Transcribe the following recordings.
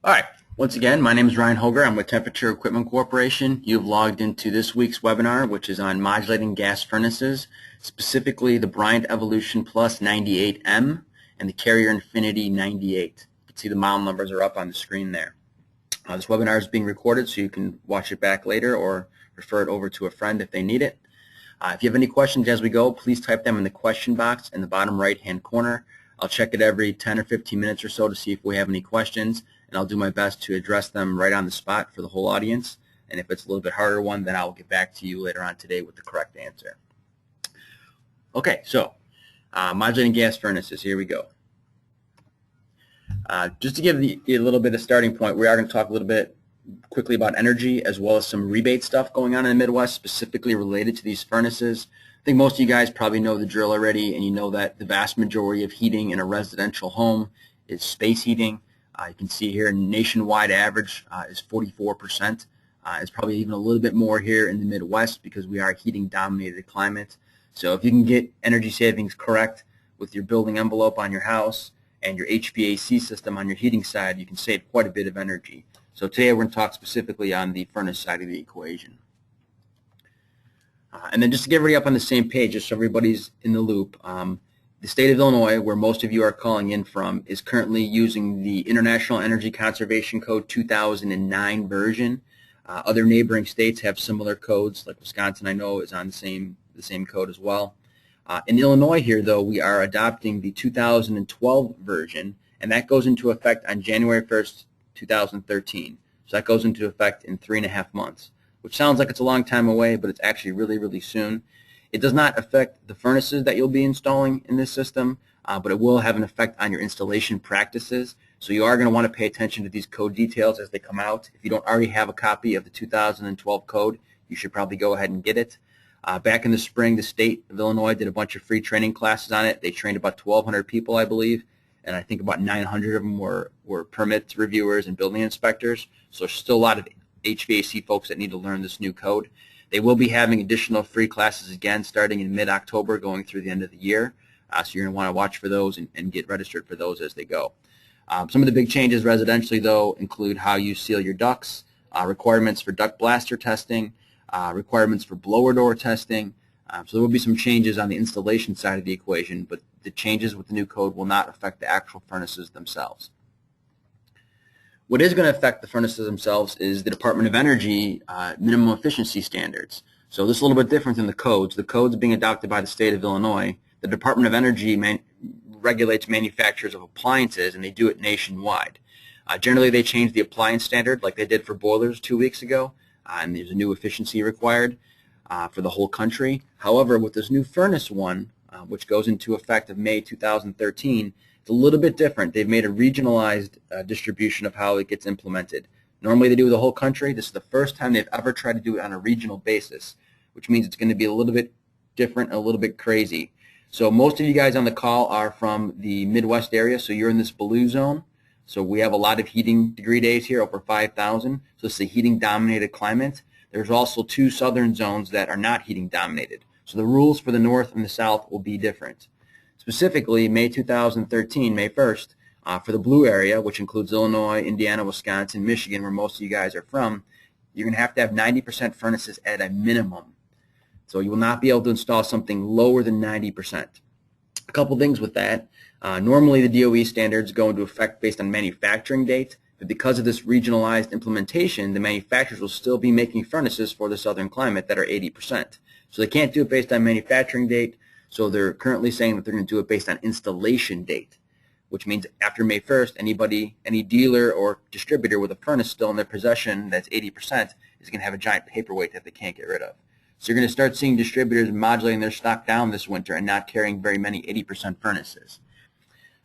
All right. Once again, my name is Ryan Hoger. I'm with Temperature Equipment Corporation. You've logged into this week's webinar, which is on modulating gas furnaces, specifically the Bryant Evolution Plus 98M and the Carrier Infinity 98. You can see the model numbers are up on the screen there. This webinar is being recorded, so you can watch it back later or refer it over to a friend if they need it. If you have any questions as we go, please type them in the question box in the bottom right-hand corner. I'll check it every 10 or 15 minutes or so to see if we have any questions, and I'll do my best to address them right on the spot for the whole audience. And if it's a little bit harder one, then I'll get back to you later on today with the correct answer. Okay, so modulating gas furnaces, here we go. Just to give you a little bit of starting point, we are going to talk a little bit quickly about energy as well as some rebate stuff going on in the Midwest specifically related to these furnaces. I think most of you guys probably know the drill already, and you know that the vast majority of heating in a residential home is space heating. You can see here nationwide average is 44%. It's probably even a little bit more here in the Midwest because we are a heating dominated climate. So if you can get energy savings correct with your building envelope on your house and your HVAC system on your heating side, you can save quite a bit of energy. So today we're going to talk specifically on the furnace side of the equation. And then just to get everybody up on the same page, just so everybody's in the loop, the state of Illinois, where most of you are calling in from, is currently using the International Energy Conservation Code 2009 version. Other neighboring states have similar codes, like Wisconsin I know is on the same code as well. In Illinois here, though, we are adopting the 2012 version, and that goes into effect on January 1st, 2013. So that goes into effect in 3.5 months, which sounds like it's a long time away, but it's actually really, really soon. It does not affect the furnaces that you'll be installing in this system, but it will have an effect on your installation practices. So you are going to want to pay attention to these code details as they come out. If you don't already have a copy of the 2012 code, you should probably go ahead and get it. Back in the spring, the state of Illinois did a bunch of free training classes on it. They trained about 1,200 people, I believe, and I think about 900 of them were permit reviewers and building inspectors. So there's still a lot of HVAC folks that need to learn this new code. They will be having additional free classes again starting in mid-October going through the end of the year. So you're going to want to watch for those and get registered for those as they go. Some of the big changes residentially, though, include how you seal your ducts, requirements for duct blaster testing, requirements for blower door testing. So there will be some changes on the installation side of the equation, but the changes with the new code will not affect the actual furnaces themselves. What is going to affect the furnaces themselves is the Department of Energy minimum efficiency standards. So this is a little bit different than the codes. The codes being adopted by the state of Illinois. The Department of Energy regulates manufacturers of appliances, and they do it nationwide. Generally, they change the appliance standard like they did for boilers 2 weeks ago, and there's a new efficiency required for the whole country. However, with this new furnace one, which goes into effect of May 2013, it's a little bit different. They've made a regionalized distribution of how it gets implemented. Normally they do the whole country. This is the first time they've ever tried to do it on a regional basis, which means it's going to be a little bit different and a little bit crazy. So most of you guys on the call are from the Midwest area, so you're in this blue zone. So we have a lot of heating degree days here, over 5,000. So it's a heating dominated climate. There's also 2 southern zones that are not heating dominated. So the rules for the north and the south will be different. Specifically, May 2013, May 1st, for the blue area, which includes Illinois, Indiana, Wisconsin, Michigan, where most of you guys are from, you're going to have 90% furnaces at a minimum. So you will not be able to install something lower than 90%. A couple things with that. Normally the DOE standards go into effect based on manufacturing date, but because of this regionalized implementation, the manufacturers will still be making furnaces for the southern climate that are 80%. So they can't do it based on manufacturing date. So they're currently saying that they're going to do it based on installation date, which means after May 1st, any dealer or distributor with a furnace still in their possession that's 80% is going to have a giant paperweight that they can't get rid of. So you're going to start seeing distributors modulating their stock down this winter and not carrying very many 80% furnaces.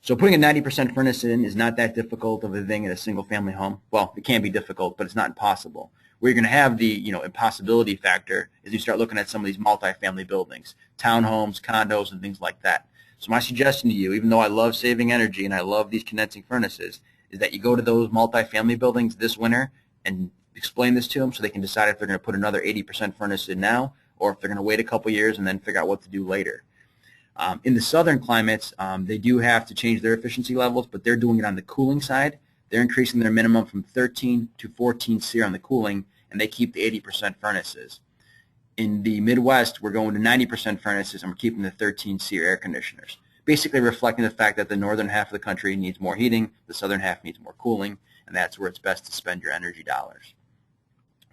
So putting a 90% furnace in is not that difficult of a thing in a single-family home. Well, it can be difficult, but it's not impossible. Where you're going to have the impossibility factor is you start looking at some of these multifamily buildings, townhomes, condos, and things like that. So my suggestion to you, even though I love saving energy and I love these condensing furnaces, is that you go to those multifamily buildings this winter and explain this to them so they can decide if they're going to put another 80% furnace in now or if they're going to wait a couple years and then figure out what to do later. In the southern climates, they do have to change their efficiency levels, but they're doing it on the cooling side. they're increasing their minimum from 13 to 14 SEER on the cooling, and they keep the 80% furnaces. In the Midwest, we're going to 90% furnaces, and we're keeping the 13 SEER air conditioners, basically reflecting the fact that the northern half of the country needs more heating, the southern half needs more cooling, and that's where it's best to spend your energy dollars.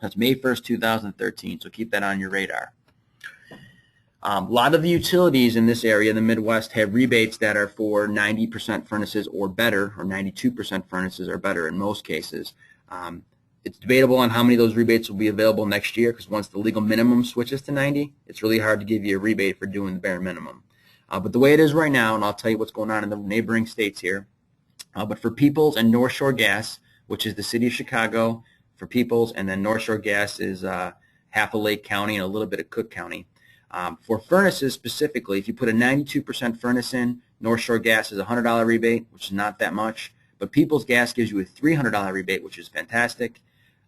That's May 1st, 2013, so keep that on your radar. A lot of the utilities in this area in the Midwest have rebates that are for 90% furnaces or better, or 92% furnaces or better in most cases. It's debatable on how many of those rebates will be available next year, because once the legal minimum switches to 90, it's really hard to give you a rebate for doing the bare minimum. But the way it is right now, and I'll tell you what's going on in the neighboring states here, but for Peoples and North Shore Gas, which is the city of Chicago for Peoples, and then North Shore Gas is half of Lake County and a little bit of Cook County. For furnaces specifically, if you put a 92% furnace in, North Shore Gas is a $100 rebate, which is not that much, but Peoples Gas gives you a $300 rebate, which is fantastic.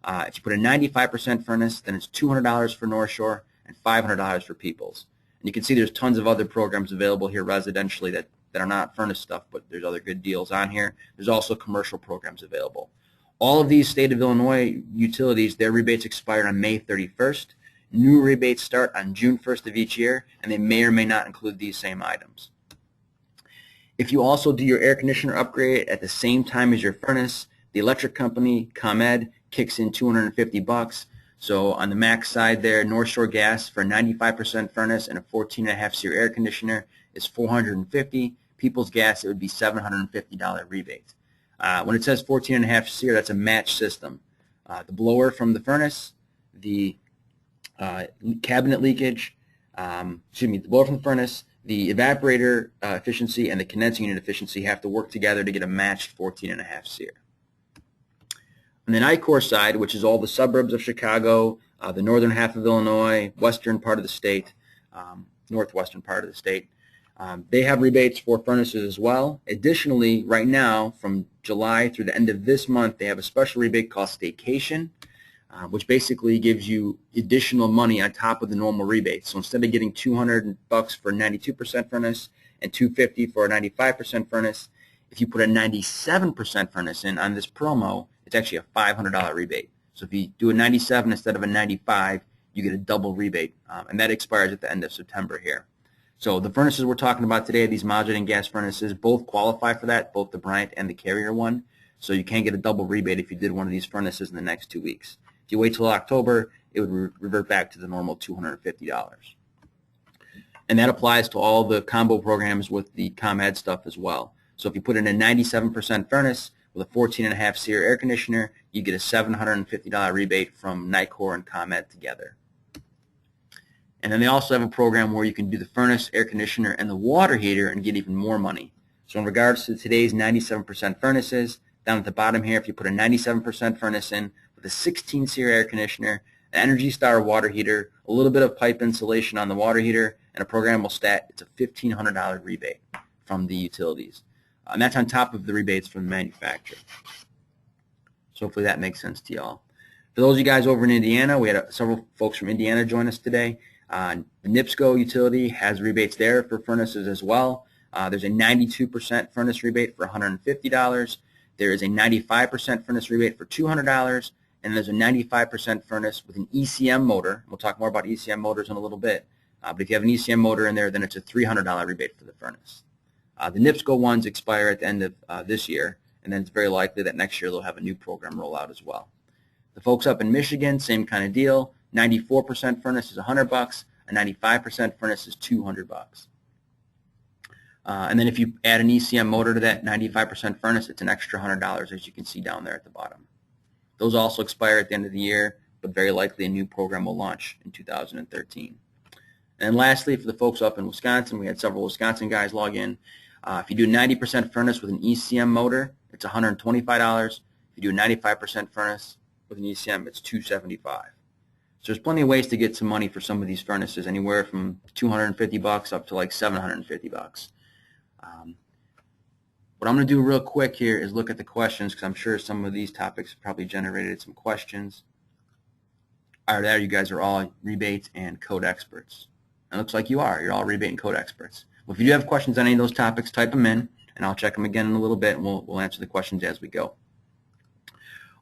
If you put a 95% furnace, then it's $200 for North Shore and $500 for Peoples. And you can see there's tons of other programs available here residentially that are not furnace stuff, but there's other good deals on here. There's also commercial programs available. All of these state of Illinois utilities, their rebates expire on May 31st. New rebates start on June 1st of each year, and they may or may not include these same items. If you also do your air conditioner upgrade at the same time as your furnace, the electric company, ComEd, kicks in $250. So on the max side there, North Shore Gas for a 95% furnace and a 14.5 SEER air conditioner is $450. Peoples Gas, it would be $750 rebate. When it says 14.5 SEER, that's a match system. The blower from the furnace, the cabinet leakage, the blower from the furnace, the evaporator efficiency, and the condensing unit efficiency have to work together to get a matched 14.5 SEER. On the NICOR side, which is all the suburbs of Chicago, the northern half of Illinois, western part of the state, northwestern part of the state, they have rebates for furnaces as well. Additionally, right now, from July through the end of this month, they have a special rebate called Staycation, which basically gives you additional money on top of the normal rebate. So instead of getting $200 for a 92% furnace and $250 for a 95% furnace, if you put a 97% furnace in on this promo, it's actually a $500 rebate. So if you do a 97 instead of a 95, you get a double rebate, and that expires at the end of September here. So the furnaces we're talking about today, these modulating gas furnaces, both qualify for that, both the Bryant and the Carrier one. So you can get a double rebate if you did one of these furnaces in the next 2 weeks. If you wait till October, it would revert back to the normal $250. And that applies to all the combo programs with the ComEd stuff as well. So if you put in a 97% furnace with a 14.5 SEER air conditioner, you get a $750 rebate from NICOR and ComEd together. And then they also have a program where you can do the furnace, air conditioner, and the water heater and get even more money. So in regards to today's 97% furnaces, down at the bottom here, if you put a 97% furnace in with a 16 SEER air conditioner, an Energy Star water heater, a little bit of pipe insulation on the water heater, and a programmable stat, it's a $1,500 rebate from the utilities. And that's on top of the rebates from the manufacturer. So hopefully that makes sense to y'all. For those of you guys over in Indiana, we had several folks from Indiana join us today. The NIPSCO utility has rebates there for furnaces as well. There's a 92% furnace rebate for $150. There is a 95% furnace rebate for $200. And there's a 95% furnace with an ECM motor. We'll talk more about ECM motors in a little bit. But if you have an ECM motor in there, then it's a $300 rebate for the furnace. The NIPSCO ones expire at the end of this year, and then it's very likely that next year they'll have a new program roll out as well. The folks up in Michigan, same kind of deal. 94% furnace is $100. A 95% furnace is $200. And then if you add an ECM motor to that 95% furnace, it's an extra $100, as you can see down there at the bottom. Those also expire at the end of the year, but very likely a new program will launch in 2013. And lastly, for the folks up in Wisconsin, we had several Wisconsin guys log in. If you do a 90% furnace with an ECM motor, it's $125. If you do a 95% furnace with an ECM, it's $275. So there's plenty of ways to get some money for some of these furnaces, anywhere from $250 up to like $750. What I'm going to do real quick here is look at the questions, because I'm sure some of these topics probably generated some questions. There, you guys are all rebate and code experts. It looks like you are. You're all rebate and code experts. Well, if you do have questions on any of those topics, type them in, and I'll check them again in a little bit, and we'll answer the questions as we go.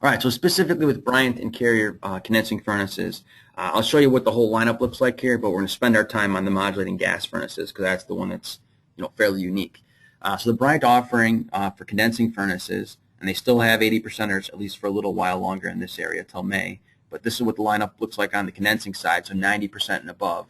All right, so specifically with Bryant and Carrier condensing furnaces, I'll show you what the whole lineup looks like here, but we're going to spend our time on the modulating gas furnaces because that's the one that's fairly unique. So the Bryant offering for condensing furnaces, and they still have 80%ers at least for a little while longer in this area till May, but this is what the lineup looks like on the condensing side, so 90% and above.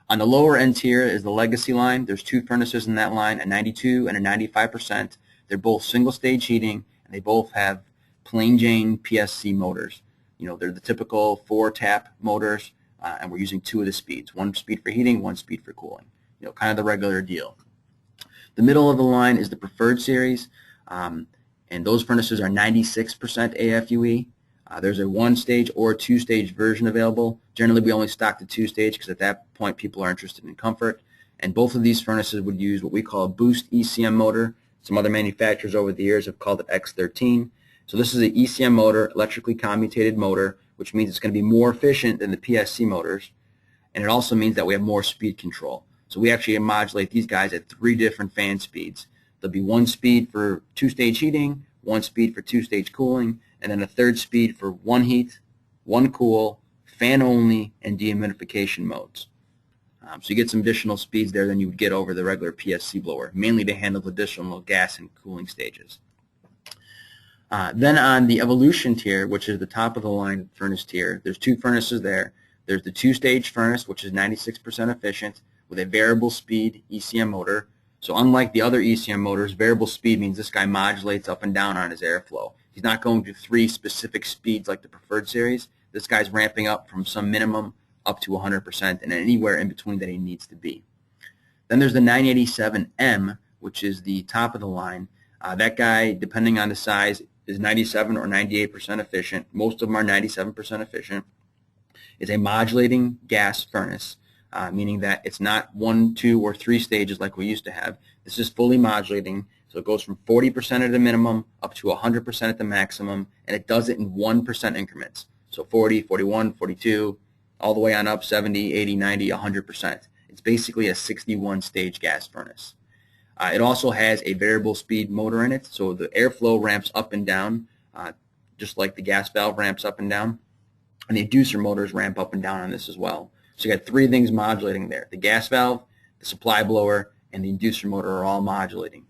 On the lower end tier is the legacy line. There's two furnaces in that line, a 92 and a 95%. They're both single stage heating, and they both have plain Jane PSC motors. They're the typical 4-tap motors, and we're using 2 of the speeds, 1 speed for heating, 1 speed for cooling. Kind of the regular deal. The middle of the line is the preferred series, and those furnaces are 96% AFUE. There's a 1-stage or a 2-stage version available. Generally, we only stock the 2-stage because at that point people are interested in comfort. And both of these furnaces would use what we call a boost ECM motor. Some other manufacturers over the years have called it X13. So this is an ECM motor, electrically commutated motor, which means it's going to be more efficient than the PSC motors. And it also means that we have more speed control. So we actually modulate these guys at 3 different fan speeds. There'll be 1 speed for 2-stage heating, 1 speed for 2-stage cooling, and then a 3rd speed for 1 heat, 1 cool, fan only, and dehumidification modes. So you get some additional speeds there than you would get over the regular PSC blower, mainly to handle additional gas and cooling stages. Then on the Evolution tier, which is the top of the line furnace tier, there's 2 furnaces there. There's the 2-stage furnace, which is 96% efficient with a variable speed ECM motor. So unlike the other ECM motors, variable speed means this guy modulates up and down on his airflow. He's not going to 3 specific speeds like the preferred series. This guy's ramping up from some minimum up to 100% and anywhere in between that he needs to be. Then there's the 987M, which is the top of the line. That guy, depending on the size, is 97 or 98% efficient. Most of them are 97% efficient. It's a modulating gas furnace, meaning that it's not 1, 2, or 3 stages like we used to have. This is fully modulating, so it goes from 40% at the minimum up to 100% at the maximum, and it does it in 1% increments. So 40, 41, 42, all the way on up, 70, 80, 90, 100%. It's basically a 61-stage gas furnace. It also has a variable speed motor in it, so the airflow ramps up and down, just like the gas valve ramps up and down. And the inducer motors ramp up and down on this as well. So you got 3 things modulating there. The gas valve, the supply blower, and the inducer motor are all modulating.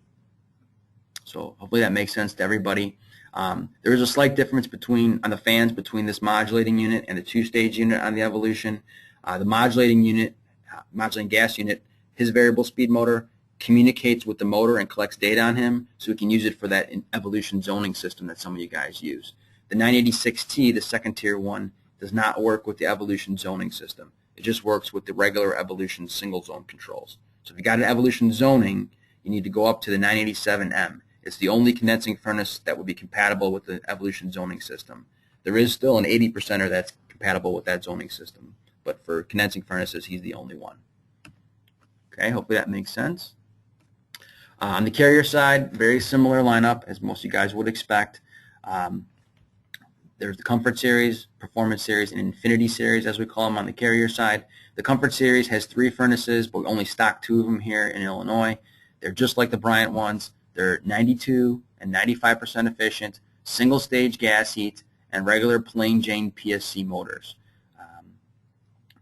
So hopefully that makes sense to everybody. There is a slight difference on the fans between this modulating unit and the 2-stage unit on the Evolution. The modulating gas unit, his variable speed motor communicates with the motor and collects data on him, so we can use it for that Evolution zoning system that some of you guys use. The 986T, the 2nd tier one, does not work with the Evolution zoning system. It just works with the regular Evolution single zone controls. So if you got an Evolution zoning, you need to go up to the 987M. It's the only condensing furnace that would be compatible with the Evolution zoning system. There is still an 80%er that's compatible with that zoning system, but for condensing furnaces, he's the only one. Okay, hopefully that makes sense. On the Carrier side, very similar lineup as most of you guys would expect. There's the Comfort Series, Performance Series, and Infinity Series, as we call them on the Carrier side. The Comfort Series has 3 furnaces, but we only stock 2 of them here in Illinois. They're just like the Bryant ones. They're 92 and 95% efficient, single-stage gas heat, and regular plain Jane PSC motors.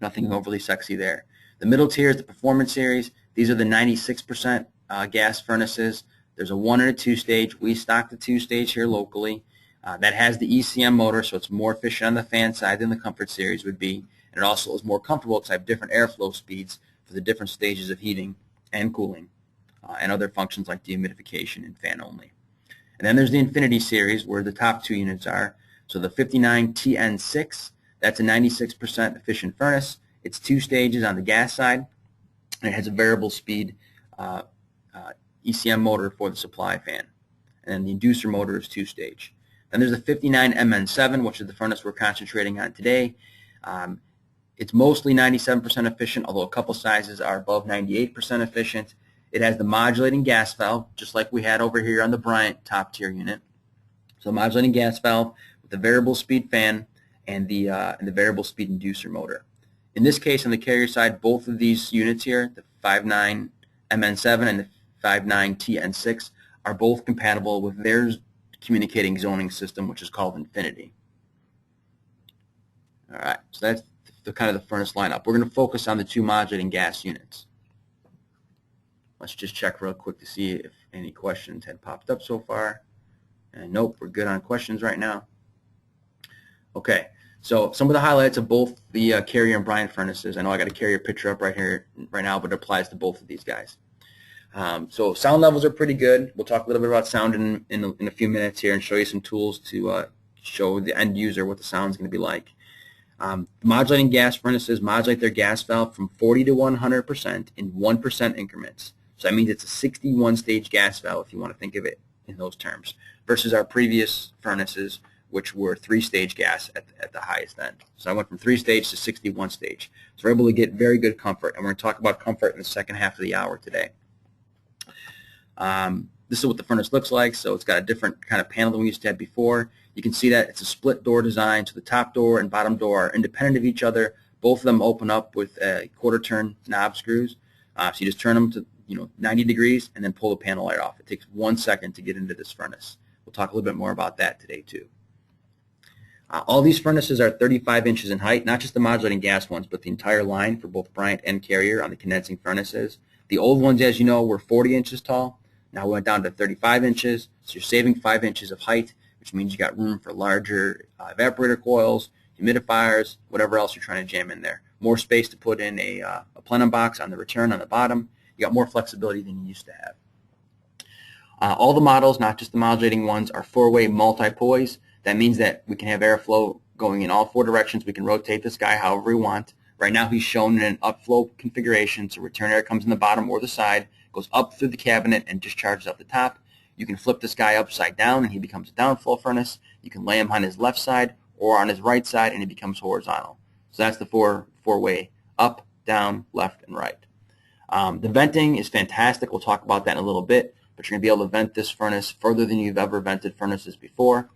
Nothing overly sexy there. The middle tier is the Performance Series. These are the 96% gas furnaces. There's a 1 and a 2-stage. We stock the 2-stage here locally. That has the ECM motor, so it's more efficient on the fan side than the Comfort Series would be. And it also is more comfortable because I have different airflow speeds for the different stages of heating and cooling and other functions like dehumidification and fan only. And then there's the Infinity Series, where the top 2 units are. So the 59TN6, that's a 96% efficient furnace. It's 2 stages on the gas side, and it has a variable speed ECM motor for the supply fan. And then the inducer motor is 2-stage. Then there's the 59MN7, which is the furnace we're concentrating on today. It's mostly 97% efficient, although a couple sizes are above 98% efficient. It has the modulating gas valve, just like we had over here on the Bryant top tier unit. So the modulating gas valve with the variable speed fan and the variable speed inducer motor. In this case, on the Carrier side, both of these units here, the 59MN7 and the 59TN6, are both compatible with their communicating zoning system, which is called Infinity. All right, so that's the kind of the furnace lineup. We're going to focus on the two modulating gas units. Let's just check real quick to see if any questions had popped up so far. And nope, we're good on questions right now. Okay, so some of the highlights of both the Carrier and Bryant furnaces. I know I got a Carrier picture up right here right now, but it applies to both of these guys. So sound levels are pretty good. We'll talk a little bit about sound in a few minutes here and show you some tools to show the end user what the sound is going to be like. Modulating gas furnaces modulate their gas valve from 40 to 100% in 1% increments. So that means it's a 61-stage gas valve if you want to think of it in those terms, versus our previous furnaces, which were 3-stage gas at the highest end. So I went from 3-stage to 61-stage. So we're able to get very good comfort, and we're going to talk about comfort in the second half of the hour today. This is what the furnace looks like. So it's got a different kind of panel than we used to have before. You can see that it's a split door design, so the top door and bottom door are independent of each other. Both of them open up with quarter-turn knob screws. So you just turn them to 90 degrees and then pull the panel light off. It takes 1 second to get into this furnace. We'll talk a little bit more about that today too. All these furnaces are 35 inches in height, not just the modulating gas ones, but the entire line for both Bryant and Carrier on the condensing furnaces. The old ones, as you know, were 40 inches tall. Now we went down to 35 inches, so you're saving 5 inches of height, which means you got room for larger evaporator coils, humidifiers, whatever else you're trying to jam in there. More space to put in a plenum box on the return on the bottom. You got more flexibility than you used to have. All the models, not just the modulating ones, are 4-way multi-poise. That means that we can have airflow going in all 4 directions. We can rotate this guy however we want. Right now he's shown in an upflow configuration, so return air comes in the bottom or the side, goes up through the cabinet and discharges up the top. You can flip this guy upside down and he becomes a downflow furnace. You can lay him on his left side or on his right side and he becomes horizontal. So that's the four-way up, down, left, and right. The venting is fantastic. We'll talk about that in a little bit, but you're going to be able to vent this furnace further than you've ever vented furnaces before.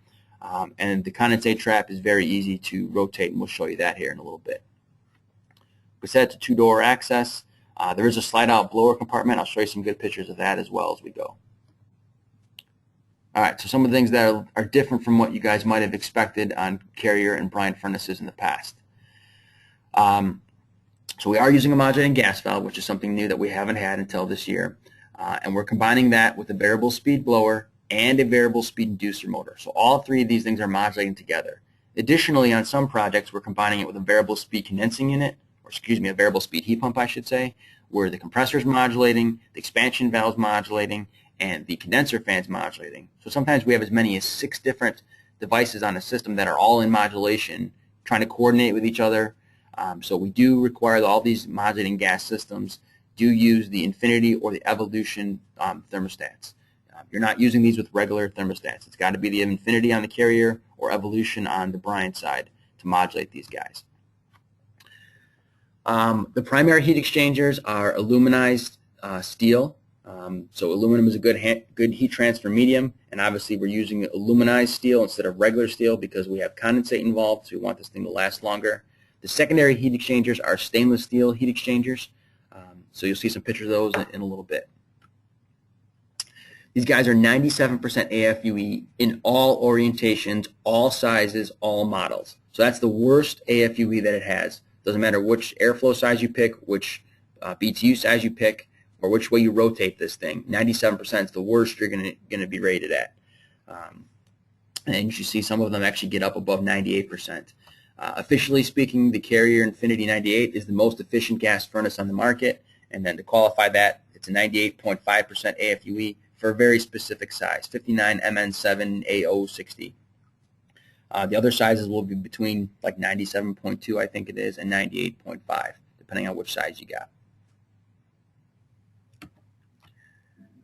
And the condensate trap is very easy to rotate, and we'll show you that here in a little bit. We said it's a 2-door access. There is a slide-out blower compartment. I'll show you some good pictures of that as well as we go. All right, so some of the things that are different from what you guys might have expected on Carrier and Bryant furnaces in the past. So we are using a modulating gas valve, which is something new that we haven't had until this year. And we're combining that with a variable speed blower and a variable speed inducer motor. So all 3 of these things are modulating together. Additionally, on some projects, we're combining it with a variable speed condensing unit, or excuse me, a variable speed heat pump, I should say, where the compressor is modulating, the expansion valve is modulating, and the condenser fan is modulating. So sometimes we have as many as 6 different devices on a system that are all in modulation, trying to coordinate with each other. So we do require that all these modulating gas systems do use the Infinity or the Evolution thermostats. You're not using these with regular thermostats. It's got to be the Infinity on the Carrier or Evolution on the Bryant side to modulate these guys. The primary heat exchangers are aluminized steel. So aluminum is a good heat transfer medium, and obviously we're using aluminized steel instead of regular steel because we have condensate involved, so we want this thing to last longer. The secondary heat exchangers are stainless steel heat exchangers. So you'll see some pictures of those in a little bit. These guys are 97% AFUE in all orientations, all sizes, all models. So that's the worst AFUE that it has. Doesn't matter which airflow size you pick, which BTU size you pick, or which way you rotate this thing. 97% is the worst you're going to be rated at. And you see some of them actually get up above 98%. Officially speaking, the Carrier Infinity 98 is the most efficient gas furnace on the market. And then to qualify that, it's a 98.5% AFUE for a very specific size, 59 MN7 AO60. The other sizes will be between like 97.2, I think it is, and 98.5, depending on which size you got.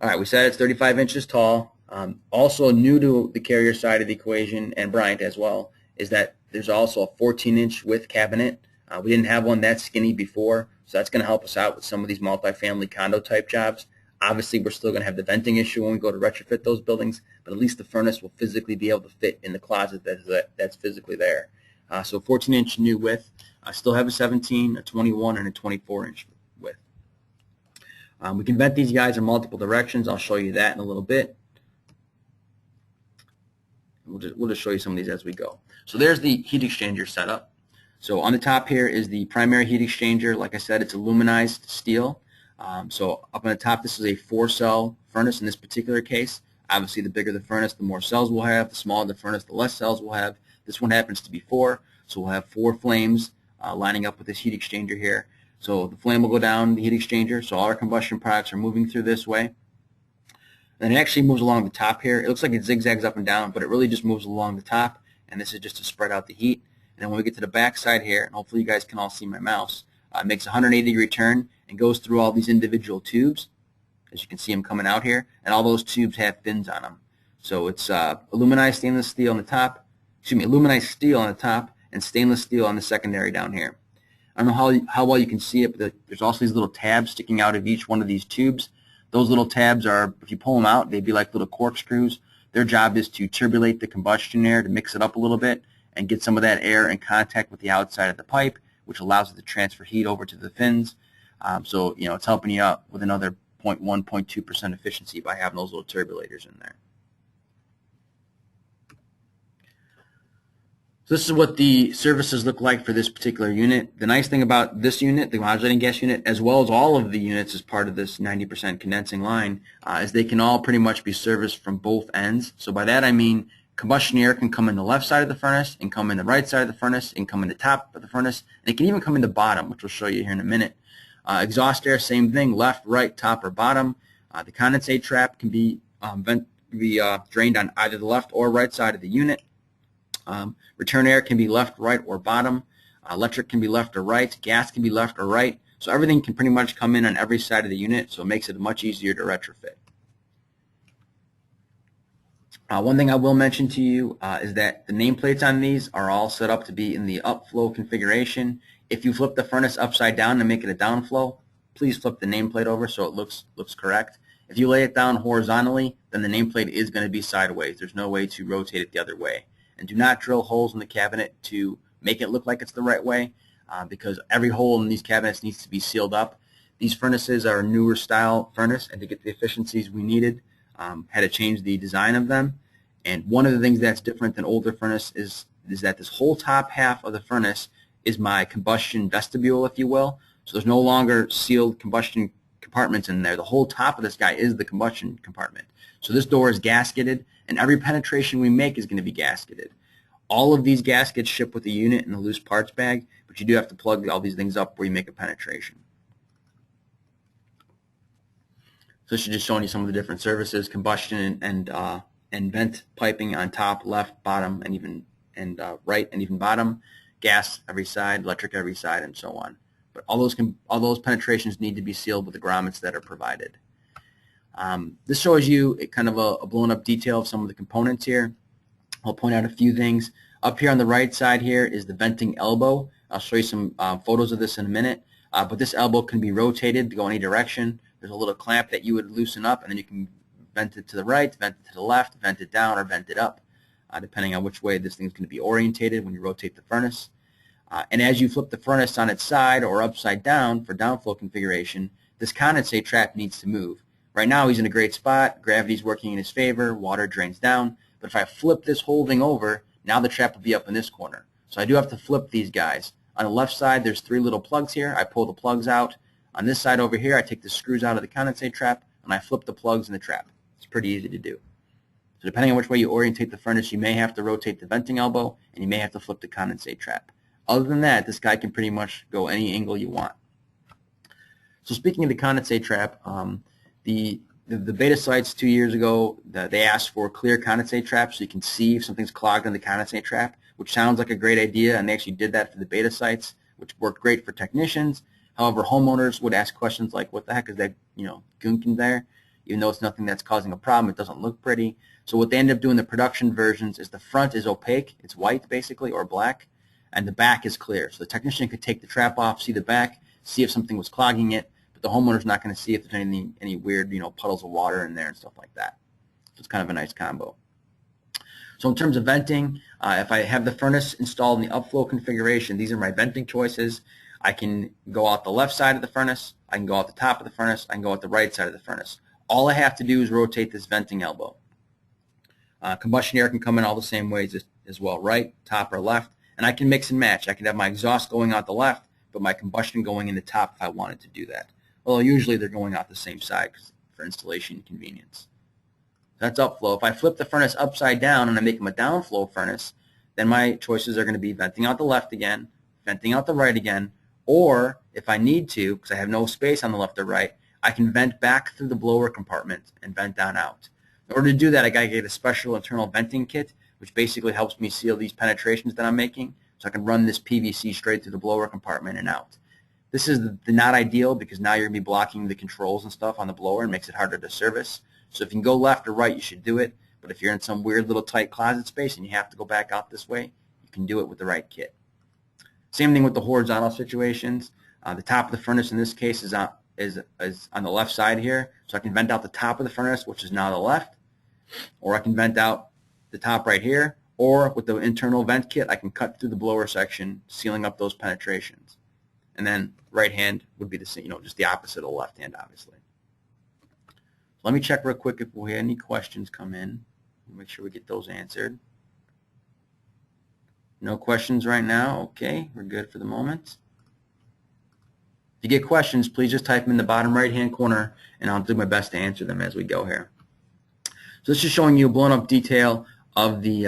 All right, we said it's 35 inches tall. Also new to the Carrier side of the equation, and Bryant as well, is that there's also a 14-inch width cabinet. We didn't have one that skinny before, so that's going to help us out with some of these multifamily condo-type jobs. Obviously, we're still going to have the venting issue when we go to retrofit those buildings, but at least the furnace will physically be able to fit in the closet that's physically there. So 14-inch new width. I still have a 17, a 21, and a 24-inch width. We can vent these guys in multiple directions. I'll show you that in a little bit. We'll just show you some of these as we go. So there's the heat exchanger setup. So on the top here is the primary heat exchanger. Like I said, it's aluminized steel. So up on the top, this is a 4-cell furnace in this particular case. Obviously, the bigger the furnace, the more cells we'll have. The smaller the furnace, the less cells we'll have. This one happens to be 4, so we'll have 4 flames lining up with this heat exchanger here. So the flame will go down the heat exchanger, so all our combustion products are moving through this way. And it actually moves along the top here. It looks like it zigzags up and down, but it really just moves along the top, and this is just to spread out the heat. And then when we get to the back side here, and hopefully you guys can all see my mouse, it makes a 180-degree turn and goes through all these individual tubes. As you can see them coming out here, and all those tubes have fins on them. So it's aluminized stainless steel on the top, aluminized steel on the top, and stainless steel on the secondary down here. I don't know how well you can see it, but there's also these little tabs sticking out of each one of these tubes. Those little tabs are, if you pull them out, they'd be like little corkscrews. Their job is to turbulate the combustion air, to mix it up a little bit, and get some of that air in contact with the outside of the pipe, which allows it to transfer heat over to the fins. So, it's helping you out with another 0.1, 0.2% efficiency by having those little turbulators in there. So this is what the services look like for this particular unit. The nice thing about this unit, the modulating gas unit, as well as all of the units as part of this 90% condensing line, is they can all pretty much be serviced from both ends. So by that I mean combustion air can come in the left side of the furnace, and come in the right side of the furnace, and come in the top of the furnace, and it can even come in the bottom, which we'll show you here in a minute. Exhaust air, same thing, left, right, top, or bottom. The condensate trap can be drained on either the left or right side of the unit. Return air can be left, right, or bottom. Electric can be left or right. Gas can be left or right. So everything can pretty much come in on every side of the unit, so it makes it much easier to retrofit. One thing I will mention to you is that the nameplates on these are all set up to be in the upflow configuration. If you flip the furnace upside down and make it a downflow, please flip the nameplate over so it looks correct. If you lay it down horizontally, then the nameplate is going to be sideways. There's no way to rotate it the other way. And do not drill holes in the cabinet to make it look like it's the right way, because every hole in these cabinets needs to be sealed up. These furnaces are a newer style furnace, and to get the efficiencies we needed, had to change the design of them. And one of the things that's different than older furnace is that this whole top half of the furnace is my combustion vestibule, if you will. So there's no longer sealed combustion compartments in there. The whole top of this guy is the combustion compartment. So this door is gasketed, and every penetration we make is going to be gasketed. All of these gaskets ship with the unit in the loose parts bag, but you do have to plug all these things up where you make a penetration. So this is just showing you some of the different services: combustion and vent piping on top, left, bottom, and even right and even bottom. Gas every side, electric every side, and so on. But all those penetrations need to be sealed with the grommets that are provided. This shows you kind of a blown up detail of some of the components here. I'll point out a few things. Up here on the right side here is the venting elbow. I'll show you some photos of this in a minute. But this elbow can be rotated to go any direction. There's a little clamp that you would loosen up, and then you can vent it to the right, vent it to the left, vent it down, or vent it up, depending on which way this thing's going to be orientated when you rotate the furnace. And as you flip the furnace on its side or upside down for downflow configuration, this condensate trap needs to move. Right now he's in a great spot. Gravity's working in his favor. Water drains down. But if I flip this whole thing over, now the trap will be up in this corner. So I do have to flip these guys. On the left side, there's 3 little plugs here. I pull the plugs out. On this side over here, I take the screws out of the condensate trap, and I flip the plugs in the trap. It's pretty easy to do. So depending on which way you orientate the furnace, you may have to rotate the venting elbow, and you may have to flip the condensate trap. Other than that, this guy can pretty much go any angle you want. So speaking of the condensate trap, the beta sites 2 years ago, they asked for clear condensate traps so you can see if something's clogged in the condensate trap, which sounds like a great idea, and they actually did that for the beta sites, which worked great for technicians. However, homeowners would ask questions like, what the heck is that, gunk in there? Even though it's nothing that's causing a problem, it doesn't look pretty. So what they ended up doing in the production versions is the front is opaque, it's white basically, or black, and the back is clear. So the technician could take the trap off, see the back, see if something was clogging it, but the homeowner's not going to see if there's any weird, puddles of water in there and stuff like that. So it's kind of a nice combo. So in terms of venting, if I have the furnace installed in the upflow configuration, these are my venting choices. I can go out the left side of the furnace, I can go out the top of the furnace, I can go out the right side of the furnace. All I have to do is rotate this venting elbow. Combustion air can come in all the same ways as well, right, top or left, and I can mix and match. I can have my exhaust going out the left, but my combustion going in the top if I wanted to do that. Well, usually they're going out the same side for installation convenience. That's upflow. If I flip the furnace upside down and I make them a downflow furnace, then my choices are going to be venting out the left again, venting out the right again, or if I need to, because I have no space on the left or right, I can vent back through the blower compartment and vent down out. In order to do that, I got to get a special internal venting kit, which basically helps me seal these penetrations that I'm making, so I can run this PVC straight through the blower compartment and out. This is not ideal because now you're going to be blocking the controls and stuff on the blower and makes it harder to service. So if you can go left or right, you should do it. But if you're in some weird little tight closet space and you have to go back out this way, you can do it with the right kit. Same thing with the horizontal situations. The top of the furnace in this case is on the left side here. So I can vent out the top of the furnace, which is now the left. Or I can vent out the top right here. Or with the internal vent kit, I can cut through the blower section, sealing up those penetrations. And then right hand would be the same, just the opposite of the left hand, obviously. Let me check real quick if we have any questions come in. Make sure we get those answered. No questions right now. Okay, we're good for the moment. If you get questions, please just type them in the bottom right-hand corner, and I'll do my best to answer them as we go here. So this is showing you a blown-up detail of the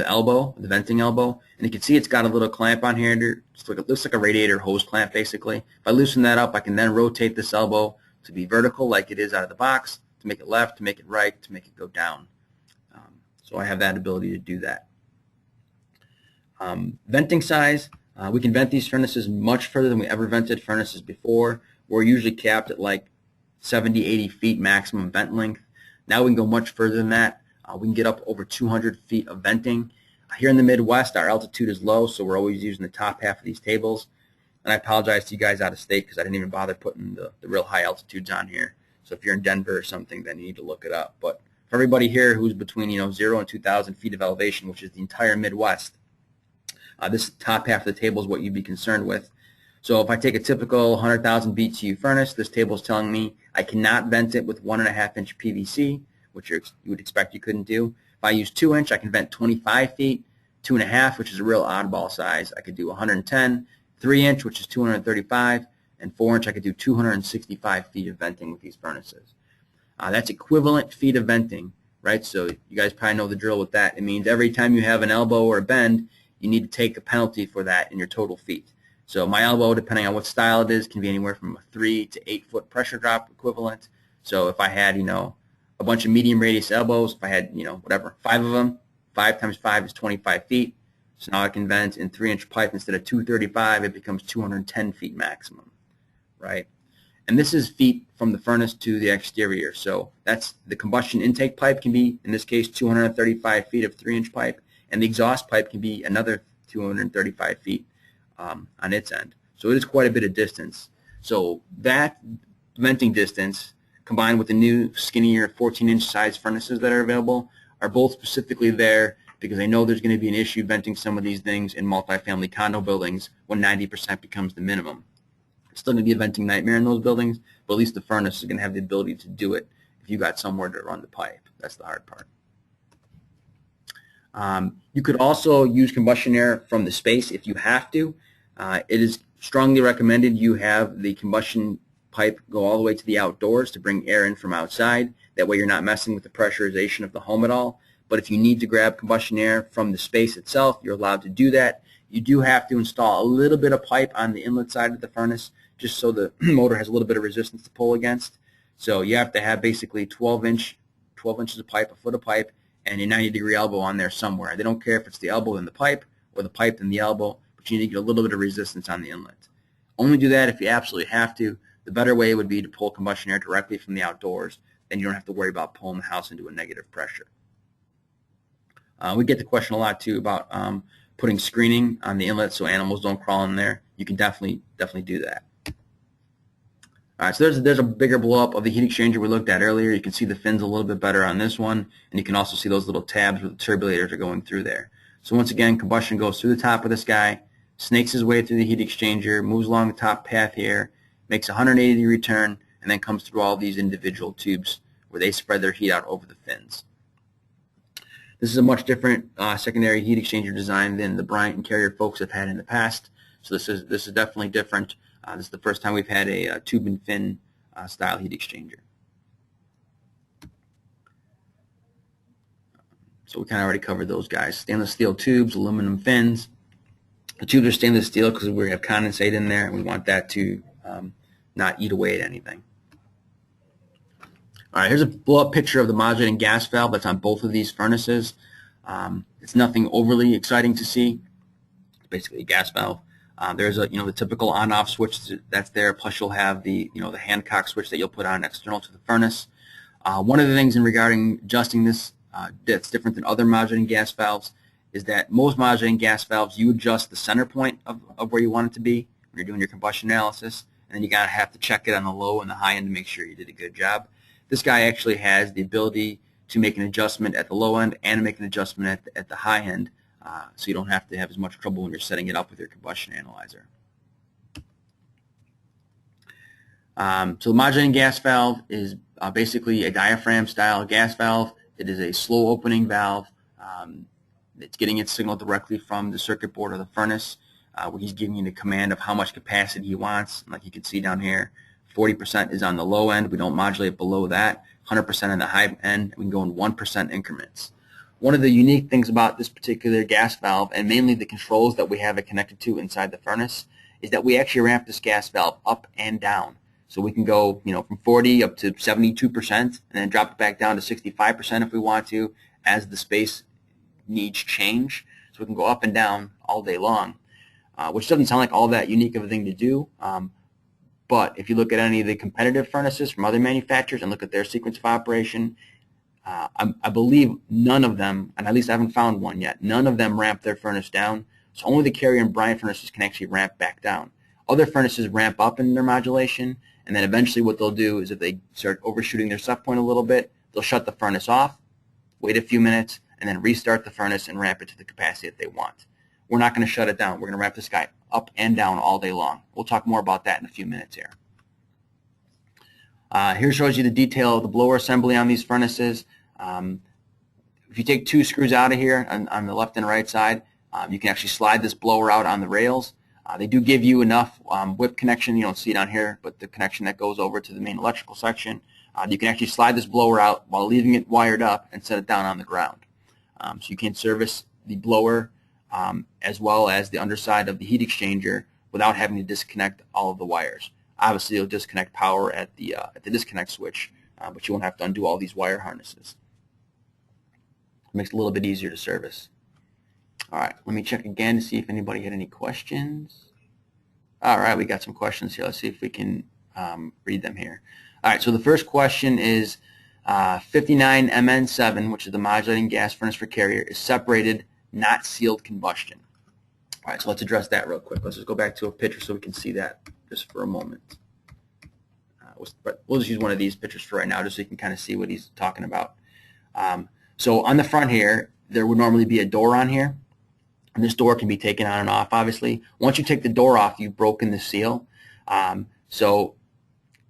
elbow, the venting elbow, and you can see it's got a little clamp on here. It looks like a radiator hose clamp, basically. If I loosen that up, I can then rotate this elbow to be vertical like it is out of the box, to make it left, to make it right, to make it go down. So I have that ability to do that. Venting size, we can vent these furnaces much further than we ever vented furnaces before. We're usually capped at like 70, 80 feet maximum vent length. Now we can go much further than that. We can get up over 200 feet of venting. Here in the Midwest, our altitude is low, so we're always using the top half of these tables. And I apologize to you guys out of state because I didn't even bother putting the real high altitudes on here. So if you're in Denver or something, then you need to look it up. But for everybody here who's between 0 and 2,000 feet of elevation, which is the entire Midwest, this top half of the table is what you'd be concerned with. So if I take a typical 100,000 BTU furnace, this table is telling me I cannot vent it with 1.5-inch PVC, which you would expect you couldn't do. If I use 2-inch, I can vent 25 feet, 2.5, which is a real oddball size. I could do 110, 3-inch, which is 235, and 4-inch, I could do 265 feet of venting with these furnaces. That's equivalent feet of venting, right? So you guys probably know the drill with that. It means every time you have an elbow or a bend, you need to take a penalty for that in your total feet. So my elbow, depending on what style it is, can be anywhere from a 3 to 8 foot pressure drop equivalent. So if I had, a bunch of medium radius elbows, if I had, whatever, 5 of them, 5 times 5 is 25 feet. So now I can vent in 3-inch pipe instead of 235, it becomes 210 feet maximum, right? And this is feet from the furnace to the exterior. So that's the combustion intake pipe can be, in this case, 235 feet of 3-inch pipe, and the exhaust pipe can be another 235 feet on its end. So it is quite a bit of distance. So that venting distance, combined with the new skinnier 14-inch size furnaces that are available, are both specifically there because I know there's going to be an issue venting some of these things in multifamily condo buildings when 90% becomes the minimum. It's still going to be a venting nightmare in those buildings, but at least the furnace is going to have the ability to do it if you got somewhere to run the pipe. That's the hard part. You could also use combustion air from the space if you have to. It is strongly recommended you have the combustion pipe go all the way to the outdoors to bring air in from outside. That way you're not messing with the pressurization of the home at all. But if you need to grab combustion air from the space itself, you're allowed to do that. You do have to install a little bit of pipe on the inlet side of the furnace just so the motor has a little bit of resistance to pull against. So you have to have basically 12 inches of pipe, a foot of pipe, and a 90-degree elbow on there somewhere. They don't care if it's the elbow in the pipe or the pipe in the elbow, but you need to get a little bit of resistance on the inlet. Only do that if you absolutely have to. The better way would be to pull combustion air directly from the outdoors. Then you don't have to worry about pulling the house into a negative pressure. We get the question a lot too about putting screening on the inlet so animals don't crawl in there. You can definitely do that. All right, so there's a bigger blow up of the heat exchanger we looked at earlier. You can see the fins a little bit better on this one, and you can also see those little tabs where the turbulators are going through there. So once again, combustion goes through the top of this guy, snakes his way through the heat exchanger, moves along the top path here, makes a 180-degree turn, and then comes through all these individual tubes where they spread their heat out over the fins. This is a much different secondary heat exchanger design than the Bryant and Carrier folks have had in the past. So this is definitely different. This is the first time we've had a tube and fin style heat exchanger. So we kind of already covered those guys. Stainless steel tubes, aluminum fins. The tubes are stainless steel because we have condensate in there, and we want that to not eat away at anything. All right, here's a blow-up picture of the modulating gas valve that's on both of these furnaces. It's nothing overly exciting to see. It's basically a gas valve. There's the typical on-off switch that's there. Plus, you'll have the the Hancock switch that you'll put on external to the furnace. One of the things in regarding adjusting this that's different than other modulating gas valves is that most modulating gas valves, you adjust the center point of where you want it to be when you're doing your combustion analysis, and then you gotta have to check it on the low and the high end to make sure you did a good job. This guy actually has the ability to make an adjustment at the low end and make an adjustment at the high end, so you don't have to have as much trouble when you're setting it up with your combustion analyzer. So the modulating gas valve is basically a diaphragm-style gas valve. It is a slow opening valve. It's getting its signal directly from the circuit board of the furnace, where he's giving you the command of how much capacity he wants. Like you can see down here, 40% is on the low end. We don't modulate below that. 100% on the high end. We can go in 1% increments. One of the unique things about this particular gas valve, and mainly the controls that we have it connected to inside the furnace, is that we actually ramp this gas valve up and down. So we can go, from 40 up to 72%, and then drop it back down to 65% if we want to, as the space needs change. So we can go up and down all day long, which doesn't sound like all that unique of a thing to do. But if you look at any of the competitive furnaces from other manufacturers and look at their sequence of operation, I believe none of them, and at least I haven't found one yet, none of them ramp their furnace down. So only the Carrier and Bryant furnaces can actually ramp back down. Other furnaces ramp up in their modulation, and then eventually what they'll do is if they start overshooting their set point a little bit, they'll shut the furnace off, wait a few minutes, and then restart the furnace and ramp it to the capacity that they want. We're not going to shut it down. We're going to ramp this guy up and down all day long. We'll talk more about that in a few minutes here. Here shows you the detail of the blower assembly on these furnaces. If you take two screws out of here on the left and right side, you can actually slide this blower out on the rails. They do give you enough whip connection. You don't see it on here, but the connection that goes over to the main electrical section. You can actually slide this blower out while leaving it wired up and set it down on the ground. So you can service the blower as well as the underside of the heat exchanger without having to disconnect all of the wires. Obviously, you'll disconnect power at the disconnect switch, but you won't have to undo all these wire harnesses. It makes it a little bit easier to service. All right, let me check again to see if anybody had any questions. All right, we got some questions here. Let's see if we can read them here. All right, so the first question is 59MN7, which is the modulating gas furnace for Carrier, is separated, not sealed combustion. All right, so let's address that real quick. Let's just go back to a picture so we can see that just for a moment. We'll just use one of these pictures for right now just so you can kind of see what he's talking about. So on the front here, there would normally be a door on here. And this door can be taken on and off, obviously. Once you take the door off, you've broken the seal. So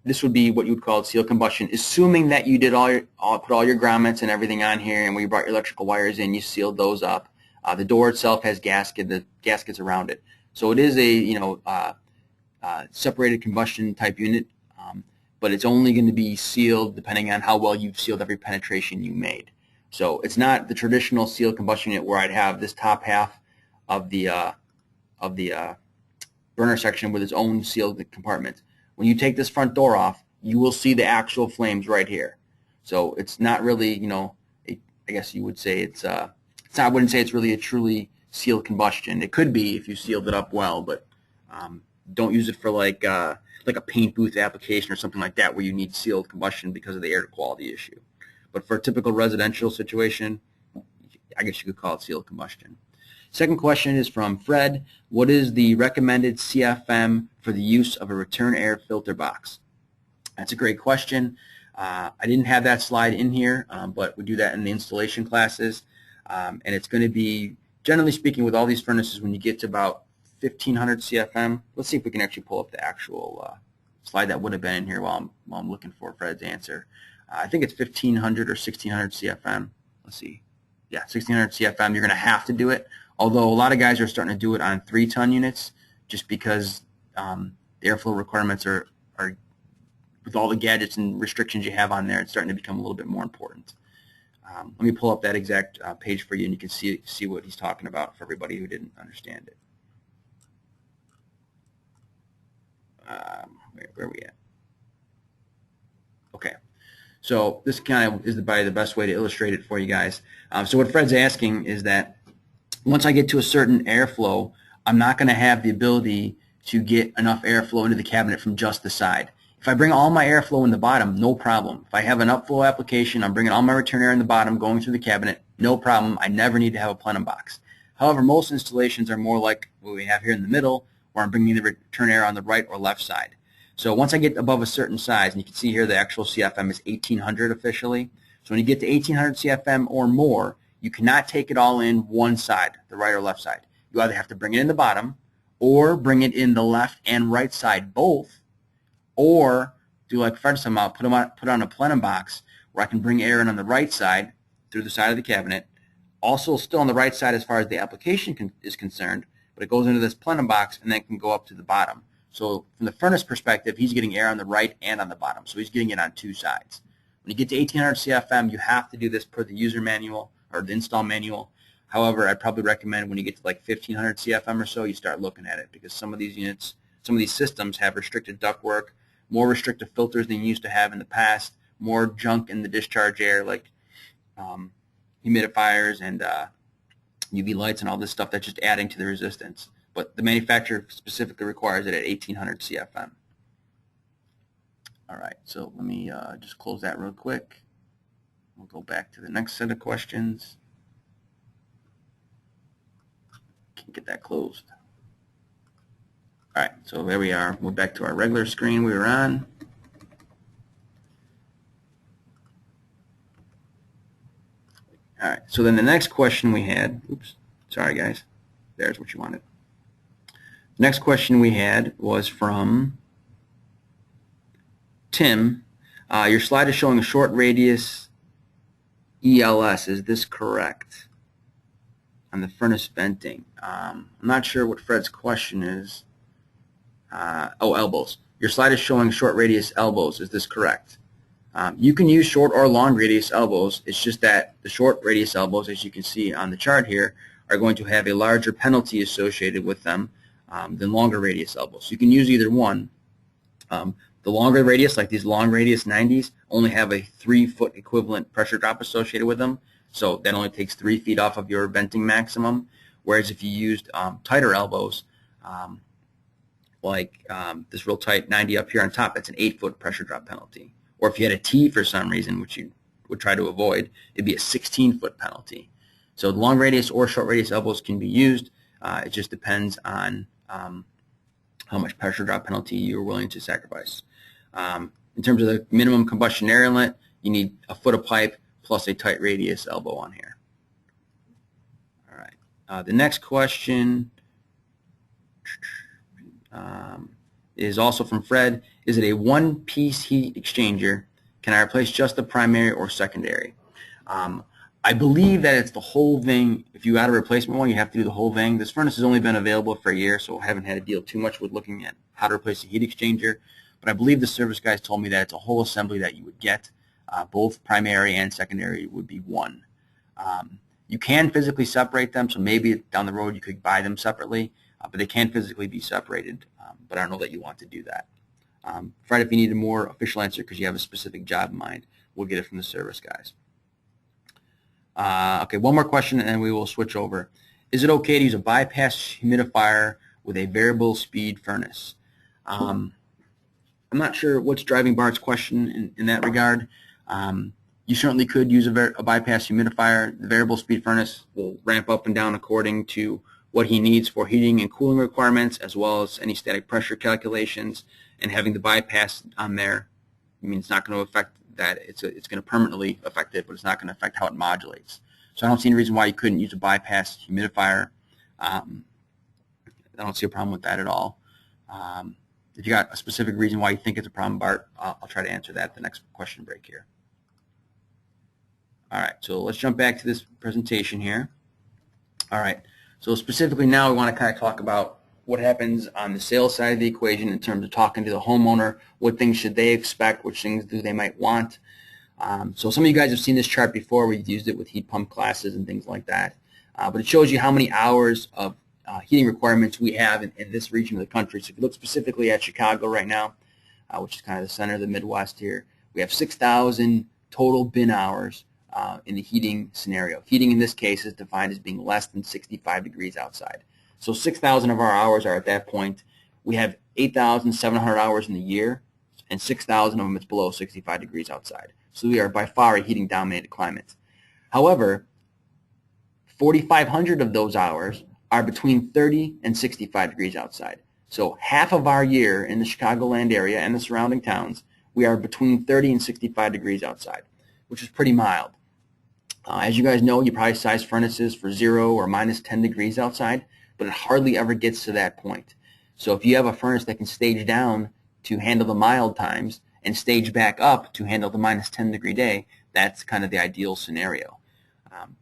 this would be what you would call sealed combustion, assuming that you did put all your grommets and everything on here, and when you brought your electrical wires in, you sealed those up. The door itself has the gaskets around it. So it is a separated combustion type unit, but it's only going to be sealed depending on how well you've sealed every penetration you made. So it's not the traditional sealed combustion unit where I'd have this top half of the burner section with its own sealed compartment. When you take this front door off, you will see the actual flames right here. So it's not really, I guess you would say I wouldn't say it's really a truly sealed combustion. It could be if you sealed it up well, but don't use it for like a paint booth application or something like that where you need sealed combustion because of the air quality issue. But for a typical residential situation, I guess you could call it sealed combustion. Second question is from Fred. What is the recommended CFM for the use of a return air filter box? That's a great question. I didn't have that slide in here, but we do that in the installation classes. And it's going to be, generally speaking, with all these furnaces, when you get to about 1500 CFM, let's see if we can actually pull up the actual slide that would have been in here while I'm looking for Fred's answer. I think it's 1500 or 1600 CFM. Let's see. yeah, 1600 CFM, you're going to have to do it. Although a lot of guys are starting to do it on 3-ton units just because the airflow requirements are, with all the gadgets and restrictions you have on there, it's starting to become a little bit more important. Let me pull up that exact page for you, and you can see what he's talking about for everybody who didn't understand it. Where are we at? Okay. So this kind of is probably the best way to illustrate it for you guys. So what Fred's asking is that once I get to a certain airflow, I'm not going to have the ability to get enough airflow into the cabinet from just the side. If I bring all my airflow in the bottom, no problem. If I have an upflow application, I'm bringing all my return air in the bottom, going through the cabinet, no problem. I never need to have a plenum box. However, most installations are more like what we have here in the middle, where I'm bringing the return air on the right or left side. So once I get above a certain size, and you can see here the actual CFM is 1800 officially. So when you get to 1800 CFM or more, you cannot take it all in one side, the right or left side. You either have to bring it in the bottom or bring it in the left and right side both, or do like Fred's talking about, put on a plenum box where I can bring air in on the right side through the side of the cabinet, also still on the right side as far as the application is concerned, but it goes into this plenum box and then can go up to the bottom. So from the furnace perspective, he's getting air on the right and on the bottom, so he's getting it on two sides. When you get to 1800 CFM, you have to do this per the user manual or the install manual. However, I'd probably recommend when you get to like 1500 CFM or so, you start looking at it, because some of these units, some of these systems have restricted ductwork, more restrictive filters than you used to have in the past, more junk in the discharge air like humidifiers and UV lights and all this stuff that's just adding to the resistance. But the manufacturer specifically requires it at 1800 CFM. All right, so let me just close that real quick. We'll go back to the next set of questions. Can't get that closed. All right, so there we are. We're back to our regular screen we were on. All right, so then the next question we had, oops, sorry guys, there's what you wanted. The next question we had was from Tim. Your slide is showing a short radius ELS. Is this correct? On the furnace venting. I'm not sure what Fred's question is. Elbows. Your slide is showing short radius elbows. Is this correct? You can use short or long radius elbows. It's just that the short radius elbows, as you can see on the chart here, are going to have a larger penalty associated with them than longer radius elbows. So you can use either one. The longer radius, like these long radius 90s, only have a 3-foot equivalent pressure drop associated with them. So that only takes 3 feet off of your venting maximum. Whereas if you used tighter elbows, like this real tight 90 up here on top, that's an 8-foot pressure drop penalty. Or if you had a T for some reason, which you would try to avoid, it'd be a 16-foot penalty. So the long radius or short radius elbows can be used. It just depends on how much pressure drop penalty you're willing to sacrifice. In terms of the minimum combustion air inlet, you need a foot of pipe plus a tight radius elbow on here. All right. The next question is also from Fred. Is it a one-piece heat exchanger? Can I replace just the primary or secondary? I believe that it's the whole thing. If you add a replacement one, you have to do the whole thing. This furnace has only been available for a year, so I haven't had to deal too much with looking at how to replace a heat exchanger. But I believe the service guys told me that it's a whole assembly that you would get. Both primary and secondary would be one. You can physically separate them, so maybe down the road you could buy them separately, but they can physically be separated. But I don't know that you want to do that. Fred, if you need a more official answer because you have a specific job in mind, we'll get it from the service guys. Okay, one more question and then we will switch over. Is it okay to use a bypass humidifier with a variable speed furnace? I'm not sure what's driving Bart's question in that regard. You certainly could use a bypass humidifier. The variable speed furnace will ramp up and down according to what he needs for heating and cooling requirements, as well as any static pressure calculations. And having the bypass on there, I mean, it's not going to affect that. It's going to permanently affect it, but it's not going to affect how it modulates. So I don't see any reason why you couldn't use a bypass humidifier. I don't see a problem with that at all. If you got a specific reason why you think it's a problem, Bart, I'll try to answer that at the next question break here. All right, so let's jump back to this presentation here. All right, so specifically now we want to kind of talk about what happens on the sales side of the equation in terms of talking to the homeowner. What things should they expect? Which things do they might want? So some of you guys have seen this chart before. We've used it with heat pump classes and things like that. But it shows you how many hours of heating requirements we have in this region of the country. So if you look specifically at Chicago right now, which is kind of the center of the Midwest here, we have 6,000 total bin hours in the heating scenario. Heating in this case is defined as being less than 65 degrees outside. So 6,000 of our hours are at that point. We have 8,700 hours in the year, and 6,000 of them is below 65 degrees outside. So we are by far a heating dominated climate. However, 4,500 of those hours are between 30 and 65 degrees outside. So half of our year in the Chicagoland area and the surrounding towns, we are between 30 and 65 degrees outside, which is pretty mild. As you guys know, you probably size furnaces for 0 or minus 10 degrees outside, but it hardly ever gets to that point. So if you have a furnace that can stage down to handle the mild times and stage back up to handle the minus 10 degree day, that's kind of the ideal scenario.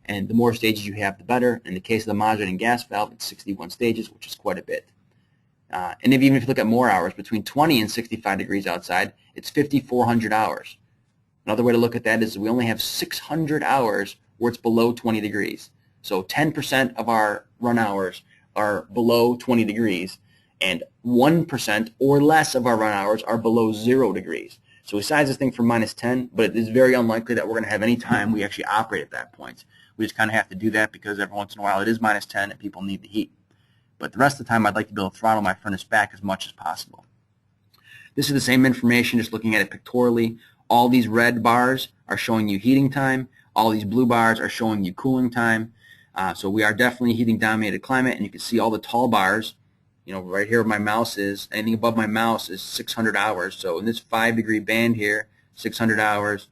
And the more stages you have, the better. In the case of the modulating gas valve, it's 61 stages, which is quite a bit. And even if you look at more hours, between 20 and 65 degrees outside, it's 5,400 hours. Another way to look at that is we only have 600 hours where it's below 20 degrees. So 10% of our run hours are below 20 degrees, and 1% or less of our run hours are below 0 degrees. So we size this thing for minus 10, but it is very unlikely that we're going to have any time we actually operate at that point. We just kind of have to do that because every once in a while it is minus 10 and people need the heat. But the rest of the time I'd like to be able to throttle my furnace back as much as possible. This is the same information, just looking at it pictorially. All these red bars are showing you heating time. All these blue bars are showing you cooling time. So we are definitely a heating dominated climate, and you can see all the tall bars. You know, right here where my mouse is, anything above my mouse is 600 hours. So in this 5 degree band here, 600 hours,